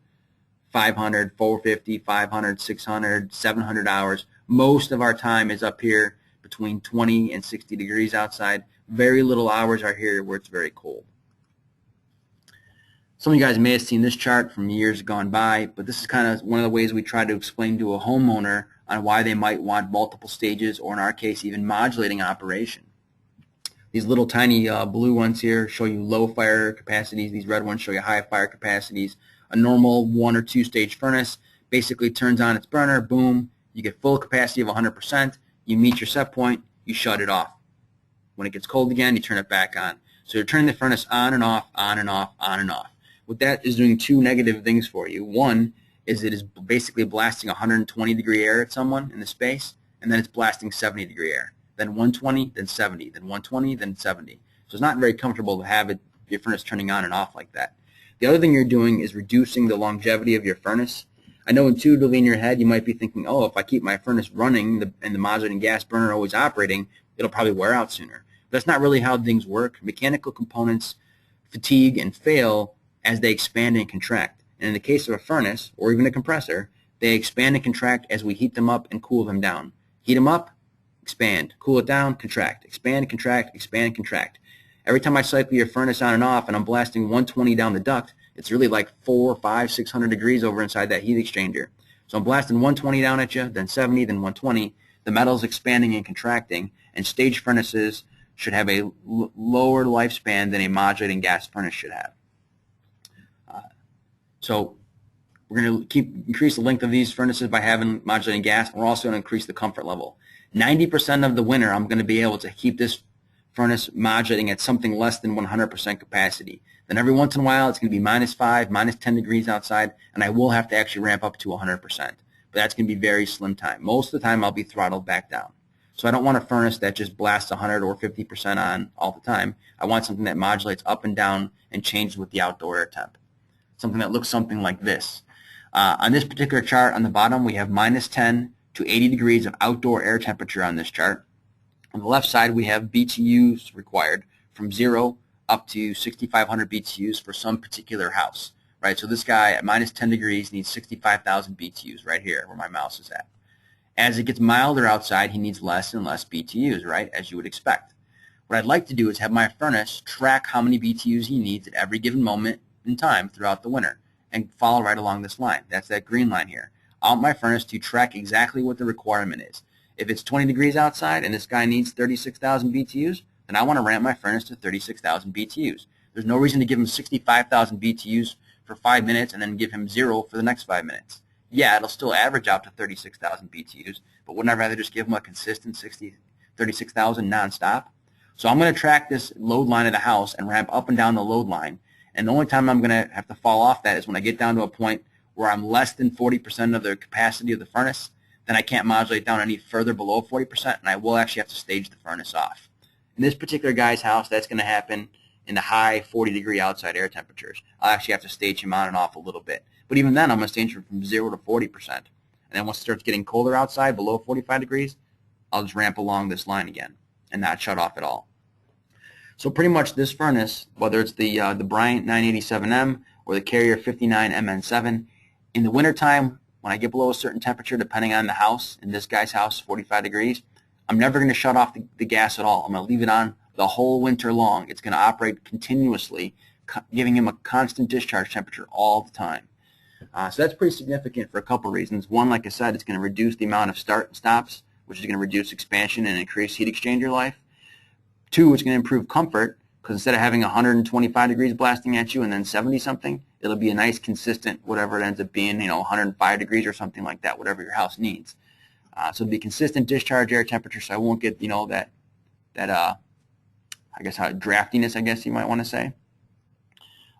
500, 450, 500, 600, 700 hours. Most of our time is up here between 20 and 60 degrees outside. Very little hours are here where it's very cold. Some of you guys may have seen this chart from years gone by, but this is kind of one of the ways we try to explain to a homeowner on why they might want multiple stages, or in our case, even modulating operation. These little tiny blue ones here show you low fire capacities. These red ones show you high fire capacities. A normal 1 or 2 stage furnace basically turns on its burner, boom, you get full capacity of 100%, you meet your set point, you shut it off. When it gets cold again, you turn it back on. So you're turning the furnace on and off, on and off, on and off. What that is doing 2 negative things for you. One is it is basically blasting 120 degree air at someone in the space, and then it's blasting 70 degree air. Then 120, then 70, then 120, then 70. So it's not very comfortable to have your furnace turning on and off like that. The other thing you're doing is reducing the longevity of your furnace. I know intuitively in your head you might be thinking, oh, if I keep my furnace running and the modulating gas burner always operating, it'll probably wear out sooner. But that's not really how things work. Mechanical components fatigue and fail as they expand and contract. And in the case of a furnace or even a compressor, they expand and contract as we heat them up and cool them down. Heat them up, expand, cool it down, contract, expand, contract, expand, contract. Every time I cycle your furnace on and off and I'm blasting 120 down the duct, it's really like 400, 500, 600 degrees over inside that heat exchanger. So I'm blasting 120 down at you, then 70, then 120. The metal's expanding and contracting, and stage furnaces should have a lower lifespan than a modulating gas furnace should have. So we're going to increase the length of these furnaces by having modulating gas. We're also going to increase the comfort level. 90% of the winter, I'm going to be able to keep this furnace modulating at something less than 100% capacity. Then every once in a while, it's going to be -5, -10 degrees outside, and I will have to actually ramp up to 100%. But that's going to be very slim time. Most of the time, I'll be throttled back down. So I don't want a furnace that just blasts 100 or 50% on all the time. I want something that modulates up and down and changes with the outdoor air temp. Something that looks something like this. On this particular chart on the bottom, we have -10 to 80 degrees of outdoor air temperature on this chart. On the left side, we have BTUs required from 0 up to 6,500 BTUs for some particular house, right? So this guy at -10 degrees needs 65,000 BTUs right here where my mouse is at. As it gets milder outside, he needs less and less BTUs, right, as you would expect. What I'd like to do is have my furnace track how many BTUs he needs at every given moment in time throughout the winter and follow right along this line. That's that green line here. I want my furnace to track exactly what the requirement is. If it's 20 degrees outside and this guy needs 36,000 BTUs, then I want to ramp my furnace to 36,000 BTUs. There's no reason to give him 65,000 BTUs for 5 minutes and then give him 0 for the next 5 minutes. Yeah, it'll still average out to 36,000 BTUs, but wouldn't I rather just give him a consistent 36,000 nonstop? So I'm going to track this load line of the house and ramp up and down the load line. And the only time I'm going to have to fall off that is when I get down to a point where I'm less than 40% of the capacity of the furnace. Then I can't modulate down any further below 40%, and I will actually have to stage the furnace off. In this particular guy's house, that's going to happen in the high 40-degree outside air temperatures. I'll actually have to stage him on and off a little bit. But even then, I'm going to stage him from 0 to 40%. And then once it starts getting colder outside, below 45 degrees, I'll just ramp along this line again and not shut off at all. So pretty much this furnace, whether it's the Bryant 987M or the Carrier 59MN7, in the wintertime, when I get below a certain temperature, depending on the house, in this guy's house, 45 degrees, I'm never going to shut off the gas at all. I'm going to leave it on the whole winter long. It's going to operate continuously, giving him a constant discharge temperature all the time. So that's pretty significant for a couple of reasons. One, like I said, it's going to reduce the amount of start and stops, which is going to reduce expansion and increase heat exchanger life. Two, it's going to improve comfort, because instead of having 125 degrees blasting at you and then 70-something, it'll be a nice, consistent, whatever it ends up being, 105 degrees or something like that, whatever your house needs. So it'll be consistent discharge air temperature, so I won't get, that I guess, draftiness, I guess you might want to say.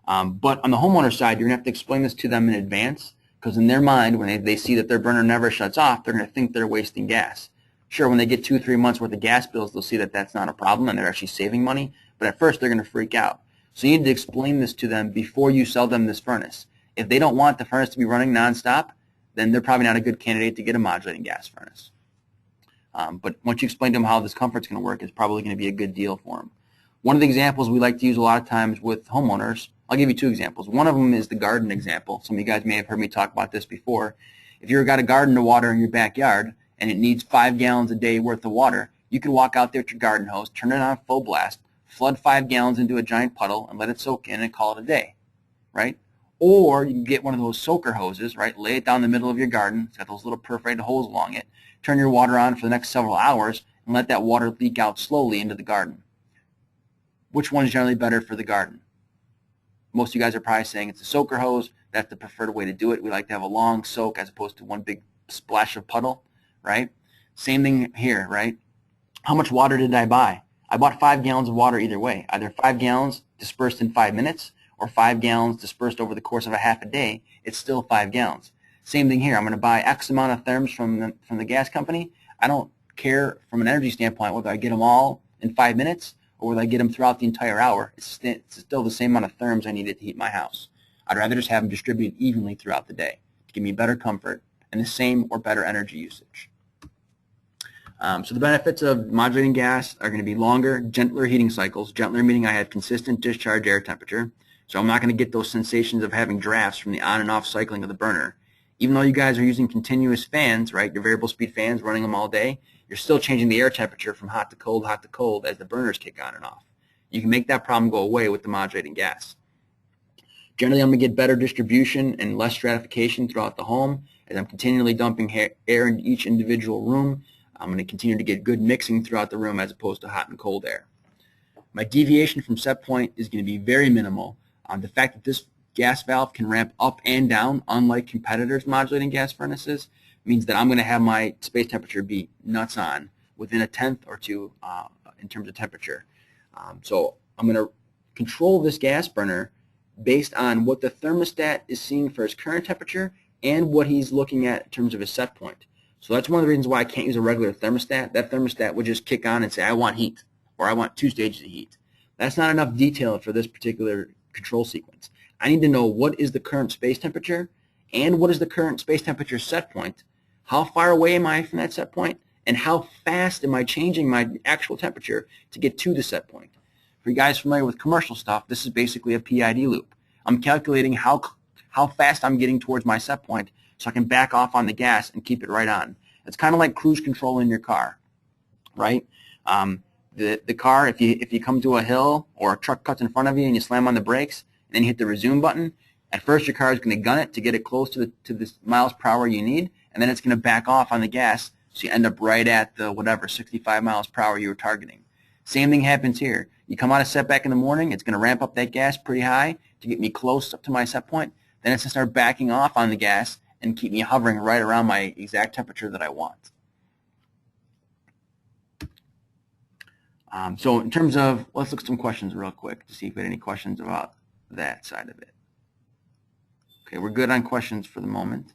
But on the homeowner side, you're going to have to explain this to them in advance, because in their mind, when they see that their burner never shuts off, they're going to think they're wasting gas. Sure, when they get 2 or 3 months worth of gas bills, they'll see that that's not a problem and they're actually saving money, but at first they're going to freak out. So you need to explain this to them before you sell them this furnace. If they don't want the furnace to be running nonstop, then they're probably not a good candidate to get a modulating gas furnace. But once you explain to them how this comfort's going to work, it's probably going to be a good deal for them. One of the examples we like to use a lot of times with homeowners, I'll give you 2 examples. One of them is the garden example. Some of you guys may have heard me talk about this before. If you've got a garden to water in your backyard and it needs 5 gallons a day worth of water, you can walk out there with your garden hose, turn it on full blast, flood 5 gallons into a giant puddle and let it soak in and call it a day, right? Or you can get one of those soaker hoses, right? Lay it down the middle of your garden. It's got those little perforated holes along it. Turn your water on for the next several hours and let that water leak out slowly into the garden. Which one is generally better for the garden? Most of you guys are probably saying it's a soaker hose. That's the preferred way to do it. We like to have a long soak as opposed to one big splash of puddle, right? Same thing here, right? How much water did I buy? I bought 5 gallons of water either way. Either 5 gallons dispersed in 5 minutes or 5 gallons dispersed over the course of a half a day. It's still 5 gallons. Same thing here. I'm going to buy X amount of therms from the gas company. I don't care from an energy standpoint whether I get them all in 5 minutes or whether I get them throughout the entire hour. It's still the same amount of therms I needed to heat my house. I'd rather just have them distributed evenly throughout the day to give me better comfort and the same or better energy usage. So the benefits of modulating gas are going to be longer, gentler heating cycles. Gentler meaning I have consistent discharge air temperature. So I'm not going to get those sensations of having drafts from the on and off cycling of the burner. Even though you guys are using continuous fans, right, your variable speed fans, running them all day, you're still changing the air temperature from hot to cold as the burners kick on and off. You can make that problem go away with the modulating gas. Generally, I'm going to get better distribution and less stratification throughout the home as I'm continually dumping air into each individual room. I'm going to continue to get good mixing throughout the room as opposed to hot and cold air. My deviation from set point is going to be very minimal. The fact that this gas valve can ramp up and down, unlike competitors' modulating gas furnaces, means that I'm going to have my space temperature be nuts on within a tenth or two in terms of temperature. So I'm going to control this gas burner based on what the thermostat is seeing for his current temperature and what he's looking at in terms of his set point. So that's one of the reasons why I can't use a regular thermostat. That thermostat would just kick on and say, I want heat, or I want 2 stages of heat. That's not enough detail for this particular control sequence. I need to know what is the current space temperature and what is the current space temperature set point, how far away am I from that set point, and how fast am I changing my actual temperature to get to the set point. For you guys familiar with commercial stuff, this is basically a PID loop. I'm calculating how fast I'm getting towards my set point so I can back off on the gas and keep it right on. It's kind of like cruise control in your car, right? The car, if you come to a hill or a truck cuts in front of you and you slam on the brakes and then you hit the resume button, At first, your car is going to gun it to get it close to the miles per hour you need, and then it's going to back off on the gas, so you end up right at the whatever 65 miles per hour you were targeting. Same thing happens here. You come out of setback in the morning, it's going to ramp up that gas pretty high to get me close up to my set point. Then it's going to start backing off on the gas and keep me hovering right around my exact temperature that I want. So in terms of, let's look at some questions real quick to see if we had any questions about that side of it. Okay, we're good on questions for the moment.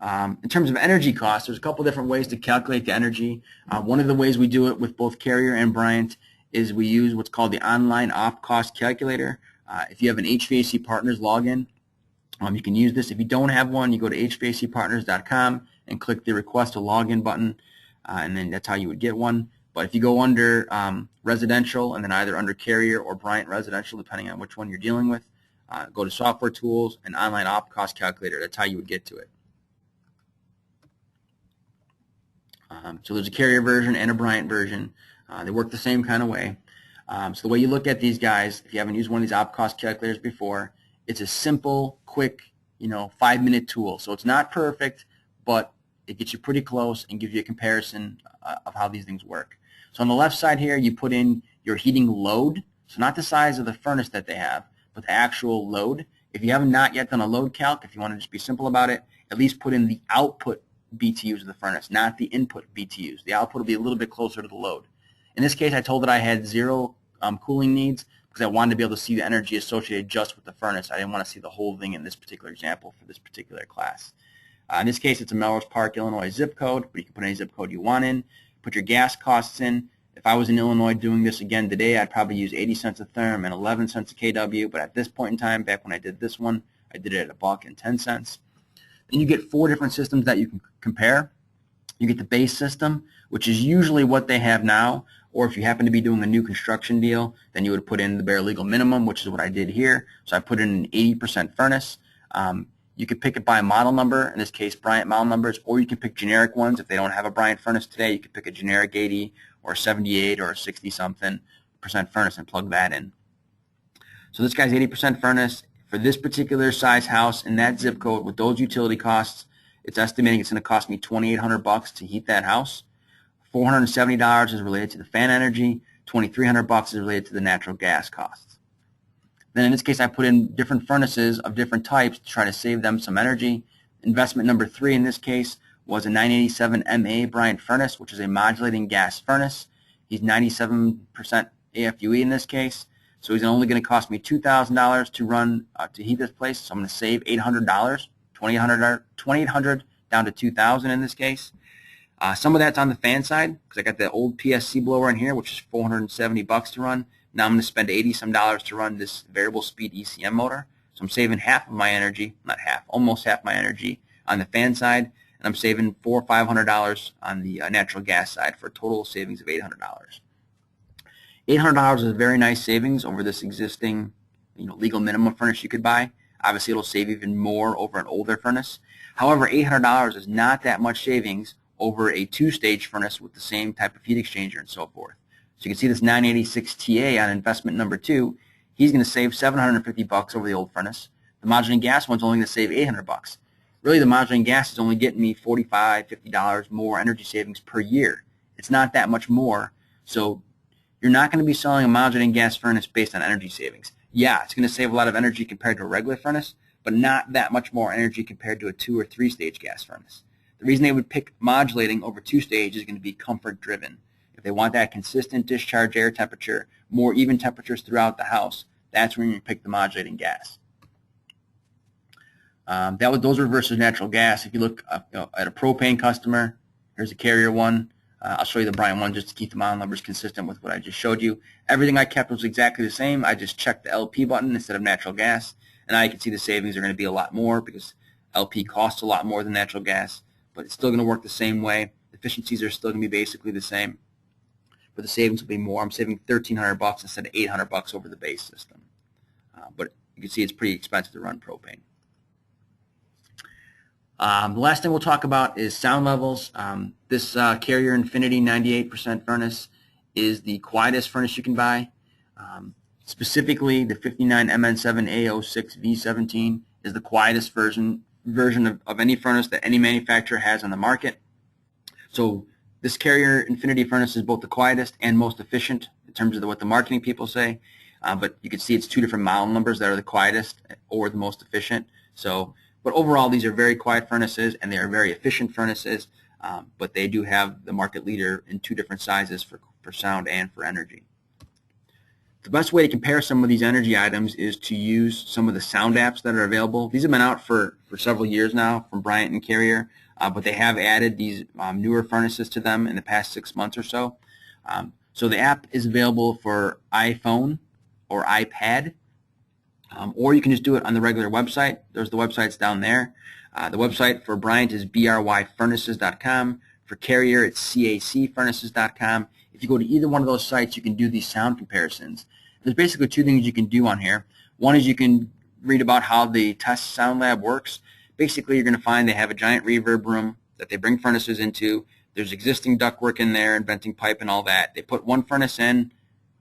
In terms of energy costs, there's a couple different ways to calculate the energy. One of the ways we do it with both Carrier and Bryant is we use what's called the online op cost calculator. If you have an HVAC Partners login, you can use this. If you don't have one, you go to hvacpartners.com and click the request a login button, and then that's how you would get one. But if you go under residential and then either under Carrier or Bryant residential, depending on which one you're dealing with, go to software tools and online op cost calculator. That's how you would get to it. So there's a Carrier version and a Bryant version. They work the same kind of way. So the way you look at these guys, if you haven't used one of these op cost calculators before, it's a simple, quick, 5-minute tool. So it's not perfect, but it gets you pretty close and gives you a comparison of how these things work. So on the left side here, you put in your heating load. So not the size of the furnace that they have, but the actual load. If you have not yet done a load calc, if you want to just be simple about it, at least put in the output BTUs of the furnace, not the input BTUs. The output will be a little bit closer to the load. In this case, I told it I had 0 cooling needs because I wanted to be able to see the energy associated just with the furnace. I didn't want to see the whole thing in this particular example for this particular class. In this case, it's a Melrose Park, Illinois zip code, but you can put any zip code you want in. Put your gas costs in. If I was in Illinois doing this again today, I'd probably use 80 cents a therm and 11 cents a kW, but at this point in time, back when I did this one, I did it at $1.10. Then you get 4 different systems that you can compare. You get the base system, which is usually what they have now, or if you happen to be doing a new construction deal, then you would put in the bare legal minimum, which is what I did here. So I put in an 80% furnace. You could pick it by model number, in this case Bryant model numbers, or you can pick generic ones. If they don't have a Bryant furnace today, you could pick a generic 80 or 78 or 60-something percent furnace and plug that in. So this guy's 80% furnace. For this particular size house in that zip code with those utility costs, it's estimating it's going to cost me $2,800 to heat that house. $470 is related to the fan energy. $2,300 is related to the natural gas costs. Then in this case, I put in different furnaces of different types to try to save them some energy. Investment number 3 in this case was a 987 MA Bryant furnace, which is a modulating gas furnace. He's 97% AFUE in this case, so he's only going to cost me $2,000 to run to heat this place. So I'm going to save $800, $2,800 down to $2,000 in this case. Some of that's on the fan side because I got the old PSC blower in here, which is $470 to run. Now I'm going to spend $80 to run this variable speed ECM motor. So I'm saving half of my energy, not half, almost half my energy on the fan side, and I'm saving $400 or $500 on the natural gas side for a total savings of $800. $800 is a very nice savings over this existing legal minimum furnace you could buy. Obviously, it'll save even more over an older furnace. However, $800 is not that much savings over a 2-stage furnace with the same type of heat exchanger and so forth. So you can see this 986 TA on investment number 2, he's going to save $750 over the old furnace. The modulating gas one's only going to save $800. Really, the modulating gas is only getting me $45, $50 more energy savings per year. It's not that much more. So you're not going to be selling a modulating gas furnace based on energy savings. Yeah, it's going to save a lot of energy compared to a regular furnace, but not that much more energy compared to a 2- or 3-stage gas furnace. The reason they would pick modulating over 2-stage is going to be comfort driven. If they want that consistent discharge air temperature, more even temperatures throughout the house, that's when you pick the modulating gas. Those were versus natural gas. If you look at a propane customer, here's a Carrier one. I'll show you the Bryant one just to keep the model numbers consistent with what I just showed you. Everything I kept was exactly the same. I just checked the LP button instead of natural gas. And now you can see the savings are going to be a lot more because LP costs a lot more than natural gas, but it's still going to work the same way. Efficiencies are still going to be basically the same, but the savings will be more. I'm saving $1,300 instead of $800 over the base system. But you can see it's pretty expensive to run propane. The last thing we'll talk about is sound levels. This Carrier Infinity 98% furnace is the quietest furnace you can buy. Specifically, the 59MN7A06V17 is the quietest version of any furnace that any manufacturer has on the market. So this Carrier Infinity furnace is both the quietest and most efficient in terms of what the marketing people say. But you can see it's two different model numbers that are the quietest or the most efficient. So, but overall, these are very quiet furnaces and they are very efficient furnaces. But they do have the market leader in two different sizes for sound and for energy. The best way to compare some of these energy items is to use some of the sound apps that are available. These have been out for several years now from Bryant and Carrier, but they have added these newer furnaces to them in the past 6 months or so. So the app is available for iPhone or iPad, or you can just do it on the regular website. There's the websites down there. The website for Bryant is bryfurnaces.com. For Carrier, it's cacfurnaces.com. If you go to either one of those sites, you can do these sound comparisons. There's basically two things you can do on here. One is you can read about how the test sound lab works. Basically, you're going to find they have a giant reverb room that they bring furnaces into. There's existing ductwork in there and venting pipe and all that. They put one furnace in,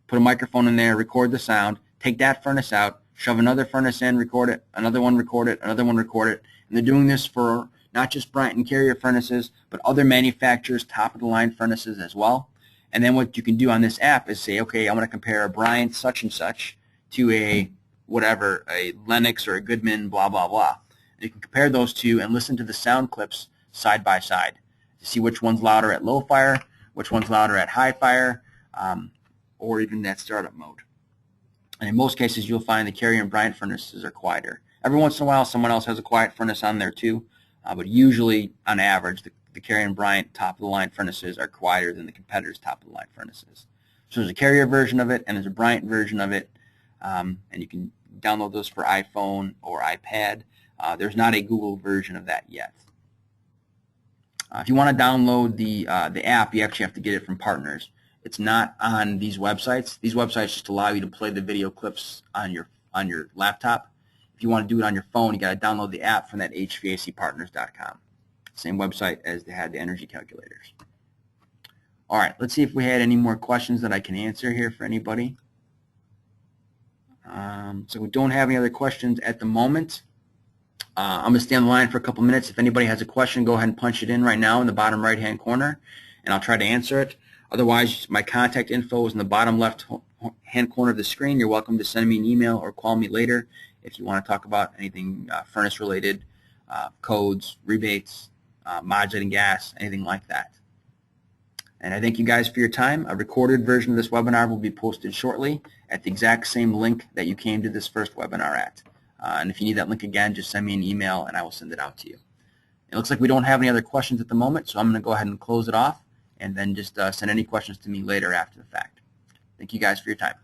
put a microphone in there, record the sound, take that furnace out, shove another furnace in, record it, another one record it, another one record it. And they're doing this for not just Bryant and Carrier furnaces, but other manufacturers' top-of-the-line furnaces as well. And then what you can do on this app is say, okay, I'm going to compare a Bryant such and such to a whatever, a Lennox or a Goodman, blah, blah, blah. And you can compare those two and listen to the sound clips side by side to see which one's louder at low fire, which one's louder at high fire, or even that startup mode. And in most cases, you'll find the Carrier and Bryant furnaces are quieter. Every once in a while, someone else has a quiet furnace on there too, but usually, on average, the Carrier and Bryant top-of-the-line furnaces are quieter than the competitors' top-of-the-line furnaces. So there's a Carrier version of it and there's a Bryant version of it, and you can download those for iPhone or iPad. There's not a Google version of that yet. If you want to download the app, you actually have to get it from partners. It's not on these websites. These websites just allow you to play the video clips on your laptop. If you want to do it on your phone, you got to download the app from that hvacpartners.com. Same website as they had the energy calculators. All right, let's see if we had any more questions that I can answer here for anybody. So we don't have any other questions at the moment. I'm going to stay on the line for a couple minutes. If anybody has a question, go ahead and punch it in right now in the bottom right-hand corner, and I'll try to answer it. Otherwise, my contact info is in the bottom left-hand corner of the screen. You're welcome to send me an email or call me later if you want to talk about anything furnace-related, codes, rebates, modulating gas, anything like that. And I thank you guys for your time. A recorded version of this webinar will be posted shortly at the exact same link that you came to this first webinar at. And if you need that link again, just send me an email and I will send it out to you. It looks like we don't have any other questions at the moment, so I'm going to go ahead and close it off and then just send any questions to me later after the fact. Thank you guys for your time.